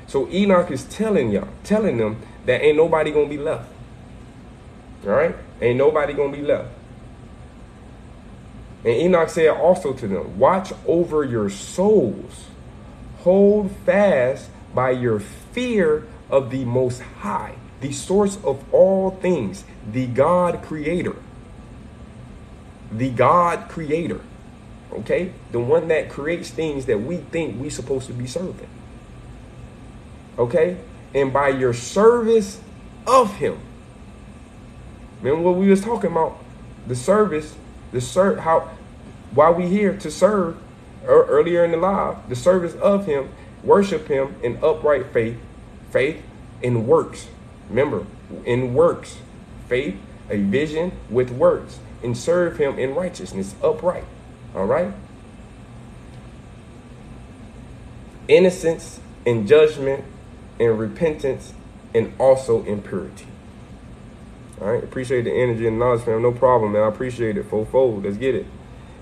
So Enoch is telling them that ain't nobody gonna be left. All right? Ain't nobody gonna be left. And Enoch said also to them, watch over your souls. Hold fast by your fear of the Most High, the source of all things, the God creator. The God creator. Okay? The one that creates things that we think we're supposed to be serving. Okay? And by your service of him. Remember what we was talking about? The service, why we here to serve earlier in the live, the service of him, worship him in upright faith in works. Remember, in works, faith, a vision with works, and serve him in righteousness, upright. All right? Innocence in judgment and repentance and also in purity. All right? Appreciate the energy and knowledge, fam. No problem, man. I appreciate it. Fourfold. Let's get it.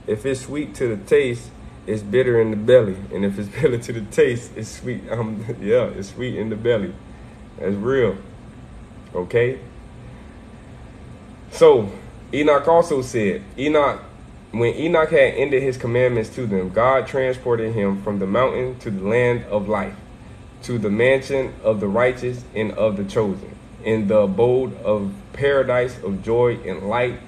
If it's sweet to the taste, it's bitter in the belly. And if it's bitter to the taste, it's sweet. Yeah, it's sweet in the belly. That's real. Okay? So, Enoch also said, when Enoch had ended his commandments to them, God transported him from the mountain to the land of life, to the mansion of the righteous and of the chosen, in the abode of paradise of joy and light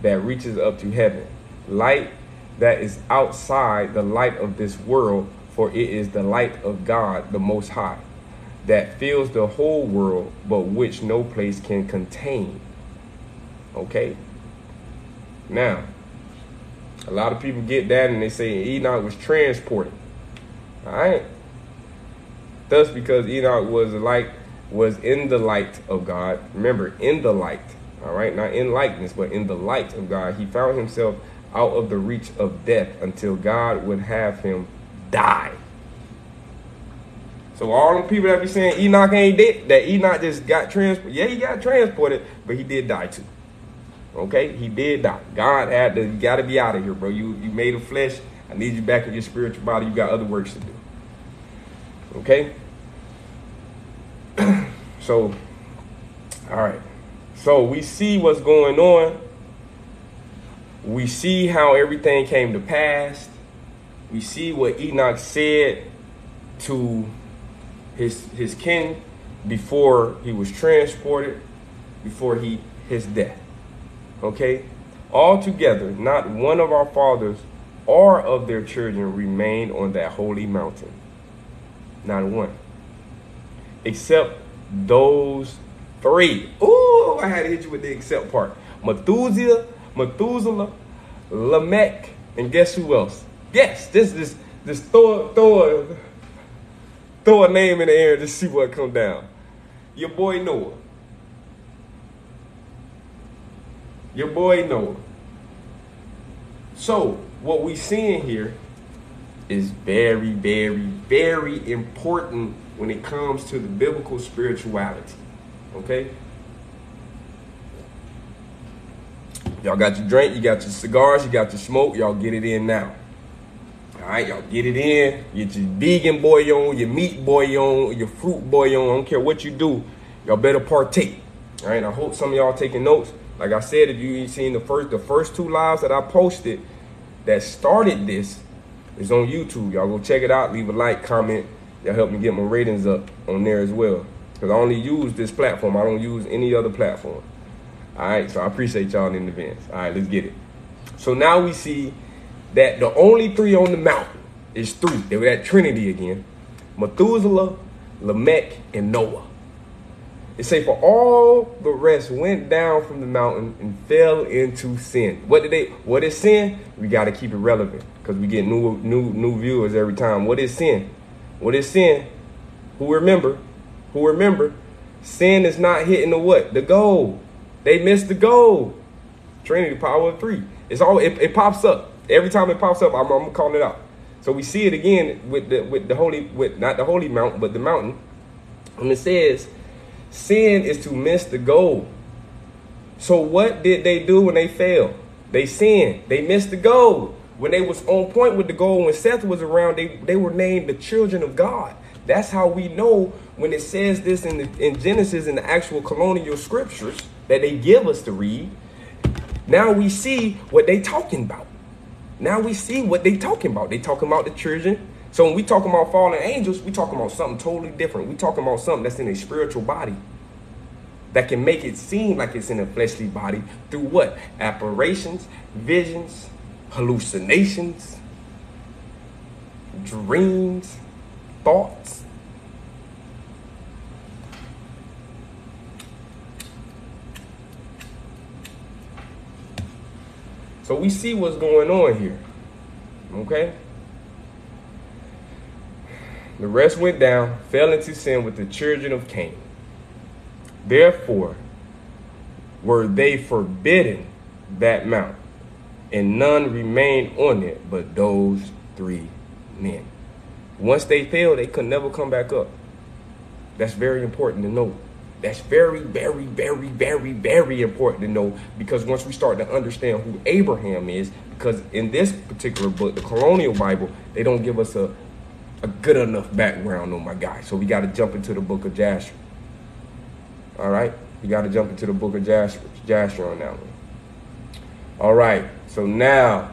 that reaches up to heaven. Light that is outside the light of this world, for it is the light of God, the Most High, that fills the whole world, but which no place can contain. Okay? Now, a lot of people get that and they say Enoch was transported. All right? Thus, because Enoch was in the light of God. Remember, in the light. All right? Not in likeness, but in the light of God. He found himself out of the reach of death until God would have him die. So all them people that be saying Enoch ain't dead, that Enoch just got transported. Yeah, he got transported, but he did die too. Okay, he did die. God had to, you got to be out of here, bro. You made of flesh. I need you back in your spiritual body. You got other works to do. Okay. So, all right. So we see what's going on. We see how everything came to pass. We see what Enoch said to his kin before he was transported, before his death. Okay? Altogether, not one of our fathers or of their children remained on that holy mountain. Not one. Except those three. Ooh, I had to hit you with the except part. Methuselah, Lamech, and guess who else? Yes, this throw a name in the air to see what come down. Your boy Noah. Your boy Noah. So what we seeing here is very, very, very important when it comes to the biblical spirituality. Okay? Y'all got your drink, you got your cigars, you got your smoke, y'all get it in now. All right, y'all get it in. Get your vegan bouillon, your meat bouillon, your fruit bouillon. I don't care what you do. Y'all better partake. All right, I hope some of y'all taking notes. Like I said, if you ain't seen the first two lives that I posted that started this is on YouTube. Y'all go check it out. Leave a like, comment. Y'all help me get my ratings up on there as well. Because I only use this platform. I don't use any other platform. All right, so I appreciate y'all in advance. All right, let's get it. So now we see that the only three on the mountain is three. They were that Trinity again. Methuselah, Lamech, and Noah. It say for all the rest went down from the mountain and fell into sin. What is sin? We got to keep it relevant because we get new viewers every time. What is sin? What is sin? Who remember? Sin is not hitting the what? The goal. They missed the goal. Trinity, power of three. It pops up. Every time it pops up, I'm calling it out. So we see it again with not the holy mount, but the mountain. And it says, Sin is to miss the goal. So what did they do when they failed? They sinned. They missed the goal. When they was on point with the goal, when Seth was around, they were named the children of God. That's how we know when it says this in Genesis, in the actual colonial scriptures that they give us to read. Now we see what they talking about. Now we see what they talking about. They talking about the children. So when we talking about fallen angels, we talking about something totally different. We talking about something that's in a spiritual body that can make it seem like it's in a fleshly body through what? Apparitions, visions, hallucinations, dreams, thoughts. So we see what's going on here. Okay? The rest went down, fell into sin with the children of Cain. Therefore were they forbidden that mount, and none remained on it but those 3 men. Once they fell, they could never come back up. That's very important to know. That's very, very, very, very, very important to know, because once we start to understand who Abraham is, because in this particular book, the Colonial Bible, they don't give us a good enough background on my guy. So we got to jump into the book of Jasher. All right? We got to jump into the book of Jasher on that one. All right. So now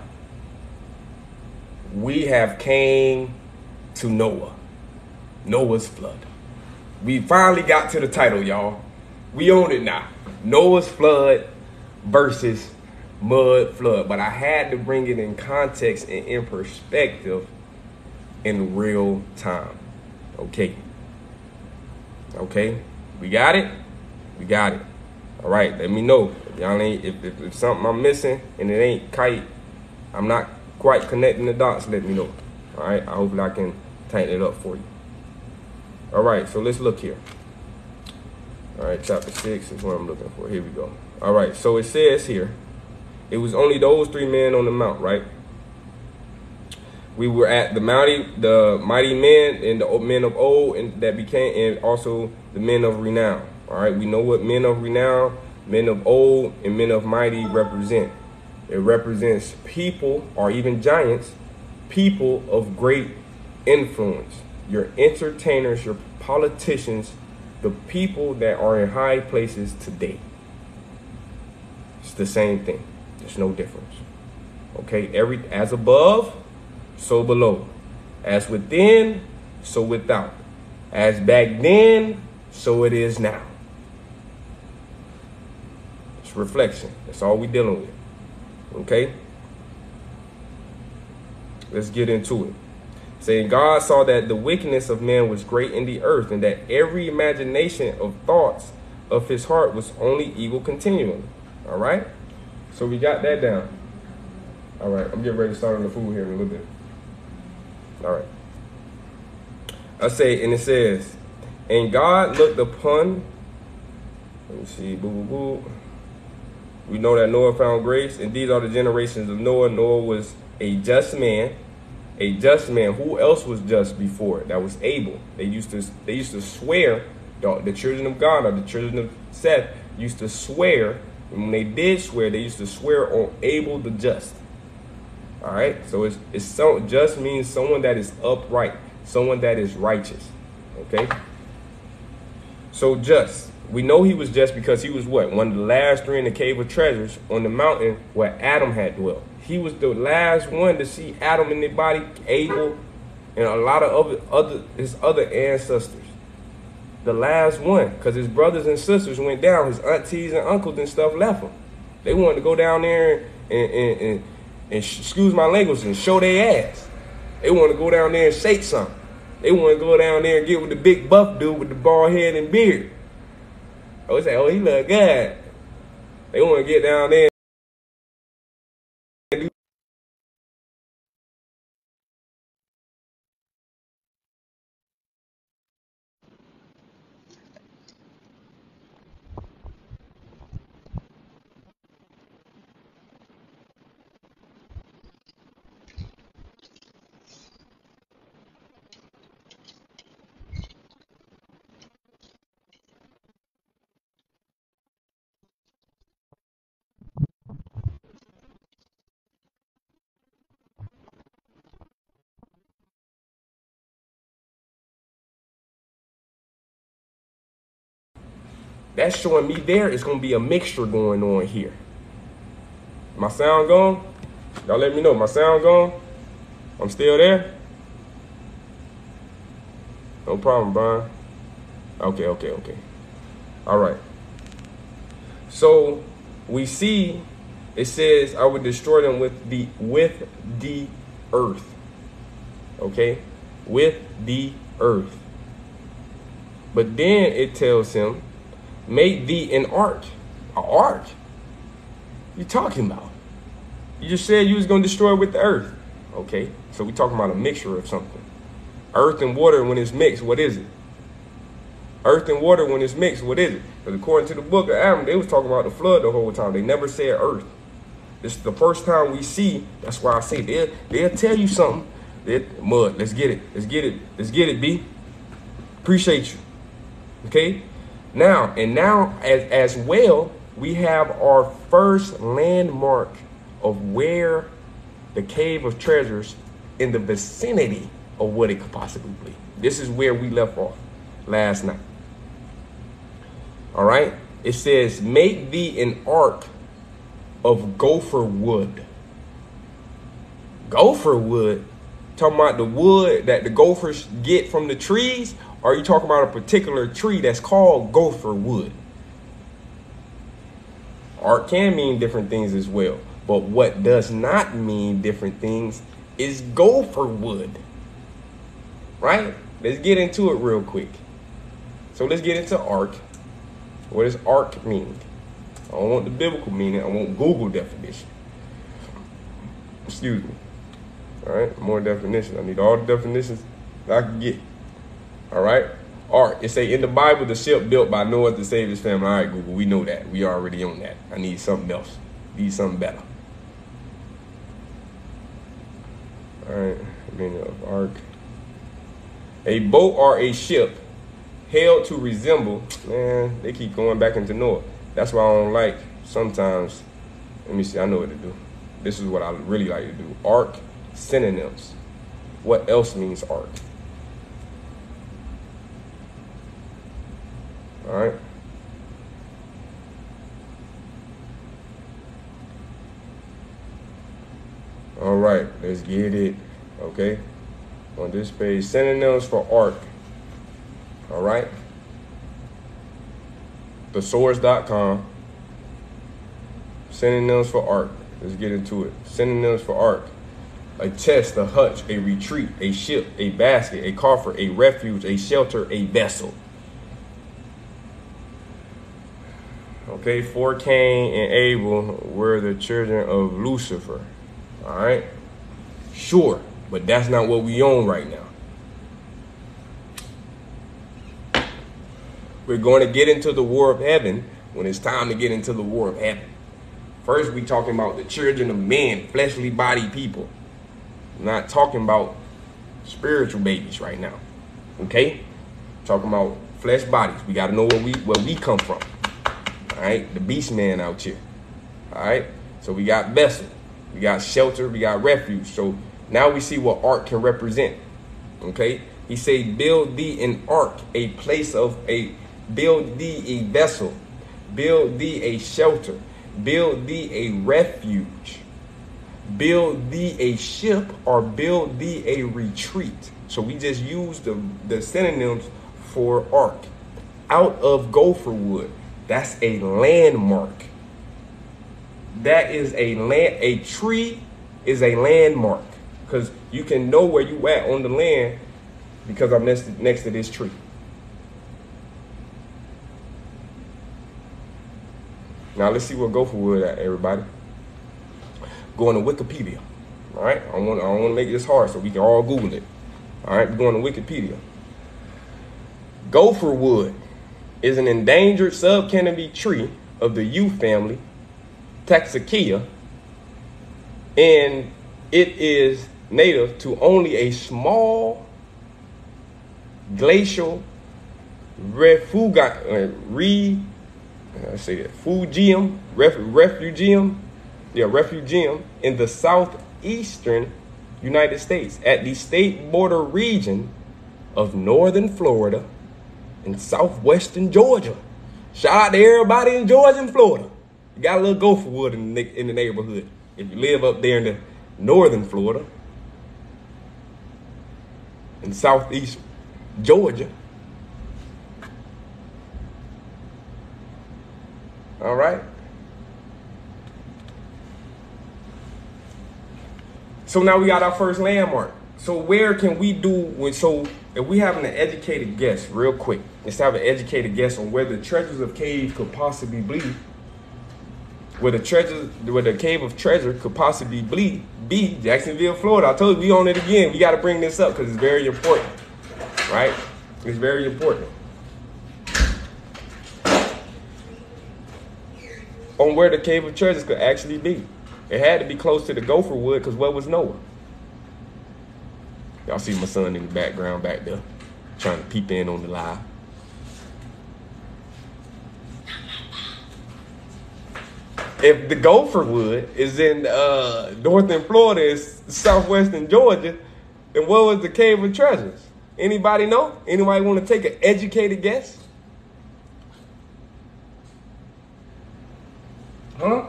we have came to Noah. Noah's flood. We finally got to the title, y'all. We own it now. Noah's flood versus mud flood. But I had to bring it in context and in perspective in real time. Okay. Okay. We got it? We got it. All right. Let me know. If y'all ain't, if something I'm missing and it ain't kite, I'm not quite connecting the dots, let me know. All right. I hope I can tighten it up for you. All right. So let's look here. All right. Chapter 6 is what I'm looking for. Here we go. All right. So it says here, it was only those 3 men on the mount, right? We were at the mighty men and the men of old, and that became, and also the men of renown. All right, we know what men of renown, men of old, and men of mighty represent. It represents people, or even giants, people of great influence. Your entertainers, your politicians, the people that are in high places today. It's the same thing. There's no difference. Okay, as above, so below. As within, so without. As back then, so it is now. It's reflection. That's all we're dealing with. Okay? Let's get into it. Saying God saw that the wickedness of man was great in the earth, and that every imagination of thoughts of his heart was only evil continually. All right? So we got that down. All right, I'm getting ready to start on the food here in a little bit. All right. And it says, and God looked upon, let me see, we know that Noah found grace, and these are the generations of Noah. Noah was a just man. A just man. Who else was just before? That was Abel. They used to swear, the children of God, or the children of Seth, used to swear, and when they did swear, they used to swear on Abel the just. All right, so just means someone that is upright, someone that is righteous. Okay, so just, we know he was just because he was what? One of the last 3 in the cave of treasures on the mountain where Adam had dwelt. He was the last one to see Adam in the body, Abel, and a lot of his other ancestors. The last one, because his brothers and sisters went down. His aunties and uncles and stuff left him. They wanted to go down there and excuse my language, and show their ass. They want to go down there and shake something. They want to go down there and get with the big buff dude with the bald head and beard. I would say, oh, he look good. They want to get down there and do. That's showing me there is going to be a mixture going on here. My sound gone? Y'all let me know. My sound gone? I'm still there? No problem, Brian. Okay. All right. So we see it says, I would destroy them with the earth. Okay? With the earth. But then it tells him, make thee an ark. An ark? You talking about? You just said you was going to destroy it with the earth. Okay, so we talking about a mixture of something. Earth and water, when it's mixed, what is it? Earth and water, when it's mixed, what is it? Because according to the book of Adam, they was talking about the flood the whole time. They never said earth. This is the first time we see. That's why I say they'll tell you something. Mud, let's get it, B. Appreciate you. Okay? Now, as well, we have our first landmark of where the cave of treasures in the vicinity of what it could possibly be. This is where we left off last night. All right? It says, make thee an ark of gopher wood. Gopher wood? Talking about the wood that the gophers get from the trees? Or are you talking about a particular tree that's called gopher wood? Ark can mean different things as well. But what does not mean different things is gopher wood. Right? Let's get into it real quick. So let's get into ark. What does ark mean? I don't want the biblical meaning. I want Google definition. Excuse me. All right? More definitions. I need all the definitions that I can get. All right? Ark. It say in the Bible, the ship built by Noah to save his family. All right, Google. We know that. We already on that. I need something else. Need something better. All right. Meaning of ark. A boat or a ship held to resemble. Man, they keep going back into Noah. That's why I don't like sometimes. Let me see. I know what to do. This is what I really like to do. Ark synonyms. What else means ark? All right. All right, let's get it. Okay. On this page, synonyms for ark. All right. Thesource.com. Synonyms for ark. Let's get into it. Synonyms for ark. A chest, a hutch, a retreat, a ship, a basket, a coffer, a refuge, a shelter, a vessel. Okay, for Cain and Abel were the children of Lucifer. All right? Sure, but that's not what we own right now. We're going to get into the war of heaven when it's time to get into the war of heaven. First, we talking about the children of men, fleshly body people. I'm not talking about spiritual babies right now. Okay? Talking about flesh bodies. We got to know where we come from. All right? The beast man out here. All right? So we got vessel. We got shelter. We got refuge. So now we see what ark can represent. Okay? He said, build thee an ark, a place of build thee a vessel, build thee a shelter, build thee a refuge, build thee a ship, or build thee a retreat. So we just used the synonyms for ark. Out of gopher wood. That's a landmark. That is a tree is a landmark. Because you can know where you at on the land because I'm next to this tree. Now let's see what gopher wood at, everybody. Going to Wikipedia. All right, I don't want to make this hard so we can all Google it. All right, we're going to Wikipedia. Gopher wood is an endangered subcanopy tree of the yew family, Taxacaea, and it is native to only a small glacial refugium in the southeastern United States at the state border region of northern Florida and southwestern Georgia. Shout out to everybody in Georgia and Florida. You got a little gopher wood in the neighborhood. If you live up there in the northern Florida, in southeast Georgia. All right. So now we got our first landmark. So where can we so if we having an educated guess real quick, let's have an educated guess on where the treasures of cave could possibly be. Where the cave of treasure could possibly be Jacksonville, Florida. I told you we on it again. We got to bring this up because it's very important, right? It's very important. On where the cave of treasures could actually be. It had to be close to the gopher wood because where was Noah? Y'all see my son in the background back there trying to peep in on the live. If the gopher wood is in northern Florida, is southwestern Georgia, then what was the cave of treasures? Anybody know? Anybody want to take an educated guess? Huh?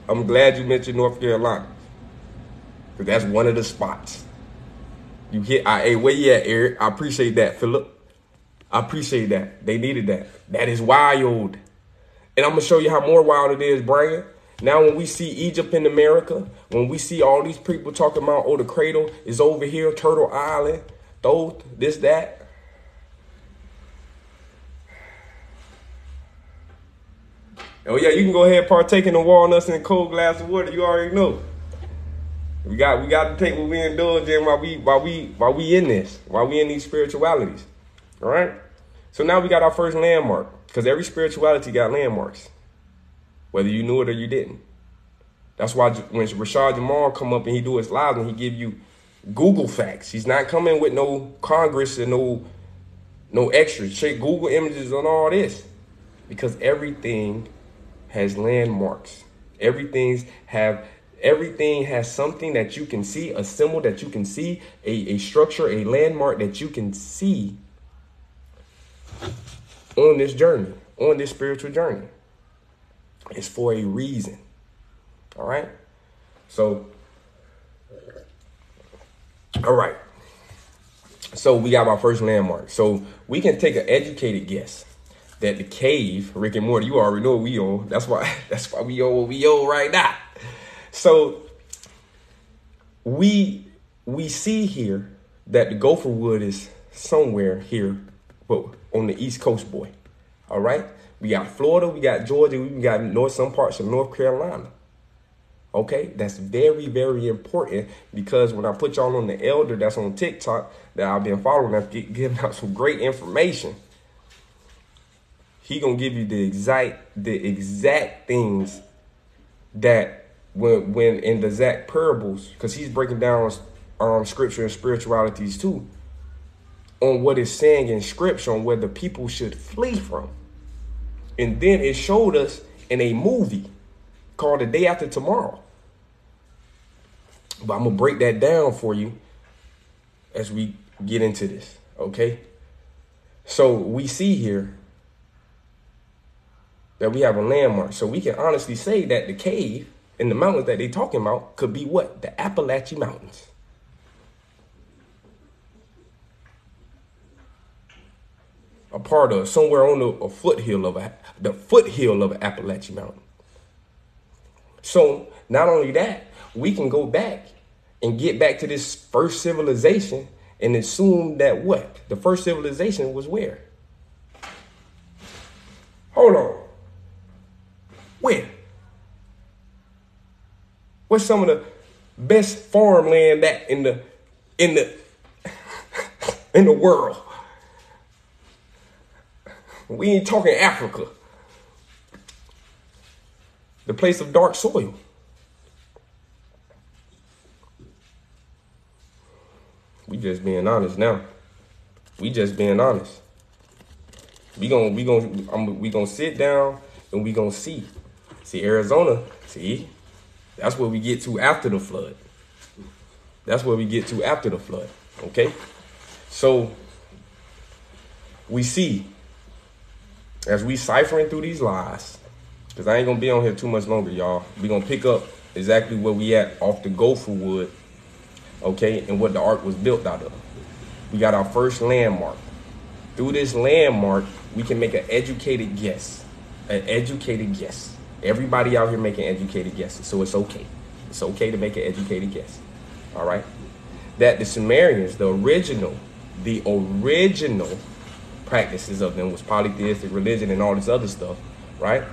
I'm glad you mentioned North Carolina, because that's one of the spots. You hit. Hey, where you at, Eric? I appreciate that, Philip. I appreciate that. They needed that. That is wild. And I'm going to show you how more wild it is, Brian. Now, when we see Egypt in America, when we see all these people talking about, oh, the cradle is over here, Turtle Island, this, that. Oh, yeah, you can go ahead and partake in the walnuts and a cold glass of water. You already know. We got to take what we indulge in while we in this, while we in these spiritualities. All right? So now we got our first landmark. Because every spirituality got landmarks, whether you knew it or you didn't. That's why when Rashad Jamal come up and he do his lives and he give you Google facts, he's not coming with no Congress and no extras. Check Google images on all this, because everything has landmarks. Everything has something that you can see, a symbol that you can see, a structure, a landmark that you can see on this journey, on this spiritual journey. It's for a reason. All right? So, all right. So we got our first landmark. So we can take an educated guess that the cave, Rick and Morty, you already know what we own. That's why we own what we own right now. So we see here that the gopher wood is somewhere here, but on the East Coast, boy. All right? We got Florida, we got Georgia, we got some parts of North Carolina. Okay? That's very, very important, because when I put y'all on the elder that's on TikTok that I've been following, I've giving out some great information. He gonna give you the exact things that when in the exact parables, because he's breaking down scripture and spiritualities too, on what it's saying in scripture on where the people should flee from. And then it showed us in a movie called The Day After Tomorrow. But I'm going to break that down for you as we get into this, okay? So we see here that we have a landmark. So we can honestly say that the cave in the mountains that they're talking about could be what? The Appalachian Mountains. A part of somewhere on the foothill of an Appalachian Mountain. So not only that, we can go back and get back to this first civilization and assume that what? The first civilization was where? Hold on. Where? What's some of the best farmland that in the world? We ain't talking Africa. The place of dark soil. We just being honest now. We just being honest. We gonna sit down and we gonna see. See Arizona, see? That's where we get to after the flood. That's where we get to after the flood. Okay? So we see as we ciphering through these lies, because I ain't gonna be on here too much longer, y'all. We gonna pick up exactly where we at off the gopher wood, okay, and what the ark was built out of. We got our first landmark. Through this landmark, we can make an educated guess. An educated guess. Everybody out here making educated guesses, so it's okay. It's okay to make an educated guess. All right? That the Sumerians, the original practices of them was polytheistic religion and all this other stuff, right?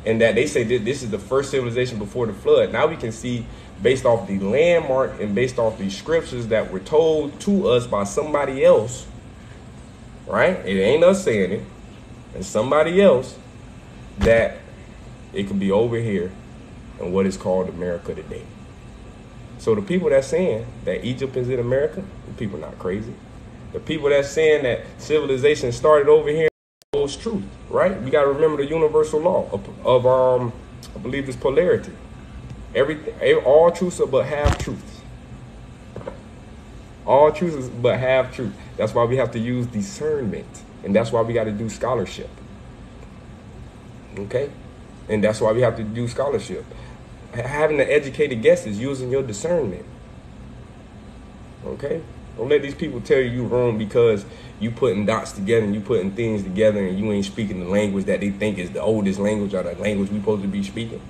And that they say that this is the first civilization before the flood. Now we can see, based off the landmark and based off the scriptures that were told to us by somebody else, right? It ain't us saying it, and somebody else, that it could be over here in what is called America today. So the people that's saying that Egypt is in America, the people not crazy. The people that's saying that civilization started over here knows truth, right? We got to remember the universal law of I believe it's polarity. Everything, all truths are but half truths. All truths is but half truth. That's why we have to use discernment, and that's why we got to do scholarship. Okay, and that's why we have to do scholarship. Having an educated guess is using your discernment. Okay, don't let these people tell you you're wrong because you putting dots together and you putting things together and you ain't speaking the language that they think is the oldest language or the language we supposed to be speaking.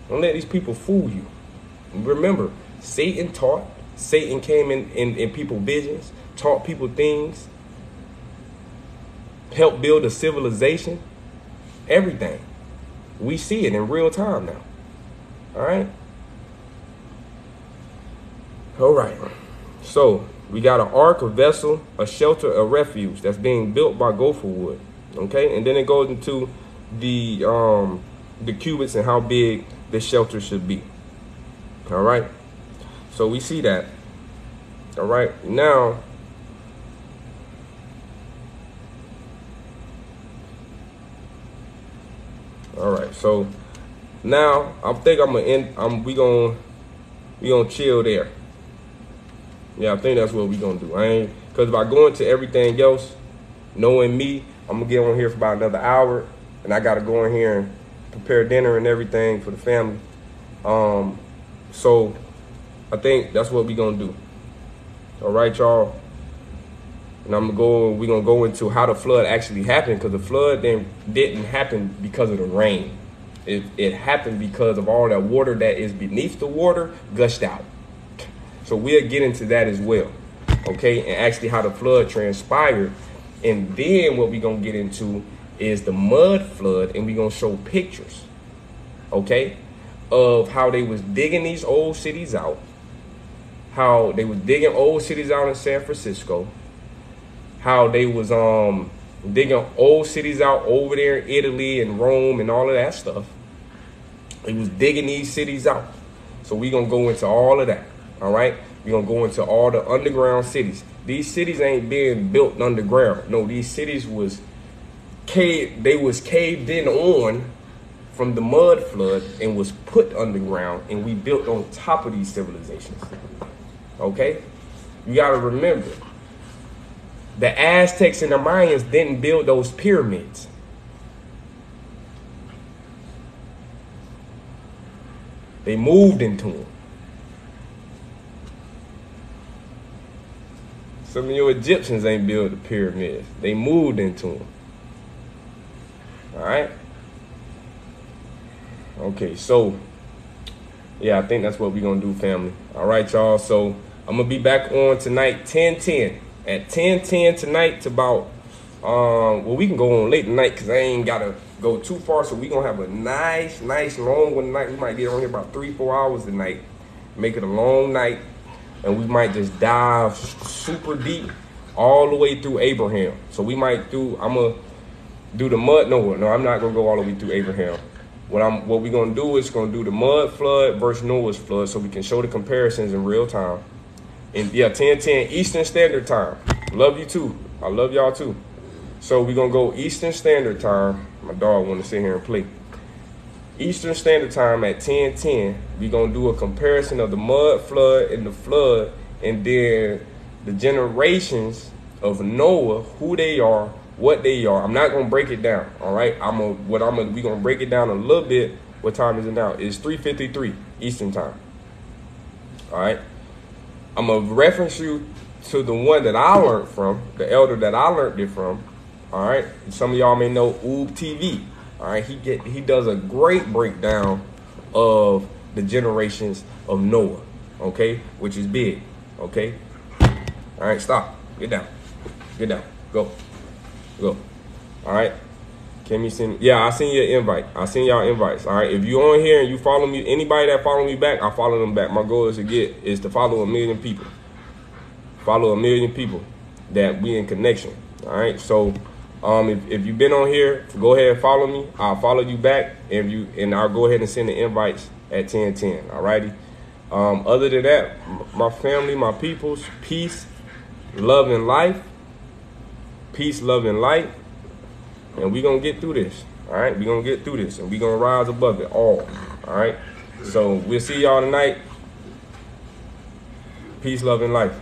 Don't let these people fool you. Remember, Satan came in people's visions, taught people things, helped build a civilization, everything. We see it in real time now. All right. All right. So we got an ark, a vessel, a shelter, a refuge that's being built by gopher wood. Okay, and then it goes into the cubits and how big the shelter should be. All right. So we see that. All right. Now, all right. So now I think I'm gonna end. We gonna chill there. Yeah, I think that's what we gonna do. Because if I go into everything else, knowing me, I'm gonna get on here for about another hour, and I gotta go in here and prepare dinner and everything for the family. So I think that's what we gonna do. All right, y'all. And we're gonna go into how the flood actually happened, because the flood then didn't happen because of the rain. It happened because of all that water that is beneath the water gushed out. So we'll get into that as well, okay? And actually how the flood transpired. And then what we're going to get into is the mud flood, and we're going to show pictures, okay, of how they was digging these old cities out, how they was digging old cities out in San Francisco, how they was digging old cities out over there in Italy and Rome and all of that stuff. They was digging these cities out. So we're going to go into all of that. All right, we're gonna go into all the underground cities. These cities ain't being built underground. No, these cities was caved. They was caved in on from the mud flood and was put underground, and we built on top of these civilizations. Okay, you gotta remember, the Aztecs and the Mayans didn't build those pyramids. They moved into them. Some of your Egyptians ain't built the pyramids. They moved into them. All right? Okay, so, yeah, I think that's what we're going to do, family. All right, y'all. So, I'm going to be back on tonight, 10:10. At 10:10 tonight to about, well, we can go on late tonight because I ain't got to go too far. So, we're going to have a nice long one tonight. We might get on here about 3-4 hours tonight. Make it a long night. And we might just dive super deep all the way through Abraham. So we might I'm going to do the mud. No, I'm not going to go all the way through Abraham. What we're going to do is going to do the mud flood versus Noah's flood so we can show the comparisons in real time. And yeah, 10:10 Eastern Standard Time. Love you too. I love y'all too. So we're going to go Eastern Standard Time. My dog want to sit here and play. Eastern Standard Time at 10:10, we're going to do a comparison of the mud flood and the flood, and then the generations of Noah, who they are, what they are. I'm not gonna break it down. All right. We gonna break it down a little bit. What time is it now? It's 3:53 Eastern time. All right. I'm gonna reference you to the one that I learned from, the elder that I learned it from. All right. Some of y'all may know Oob TV. All right. He does a great breakdown of the generations of Noah. Okay, which is big. Okay. All right. Stop. Get down. Get down. Go. Go. All right. Can you send? Yeah, I send you an invite. I send y'all invites. All right. If you on here and you follow me, anybody that follow me back, I follow them back. My goal is to follow 1 million people. Follow 1 million people that we in connection. All right. So, if you've been on here, go ahead and follow me. I'll follow you back, and I'll go ahead and send the invites at 10:10. All righty. Other than that, my family, my peoples, peace, love, and life. Peace, love, and light. And we're going to get through this. All right? We're going to get through this. And we're going to rise above it all. All right? So we'll see y'all tonight. Peace, love, and life.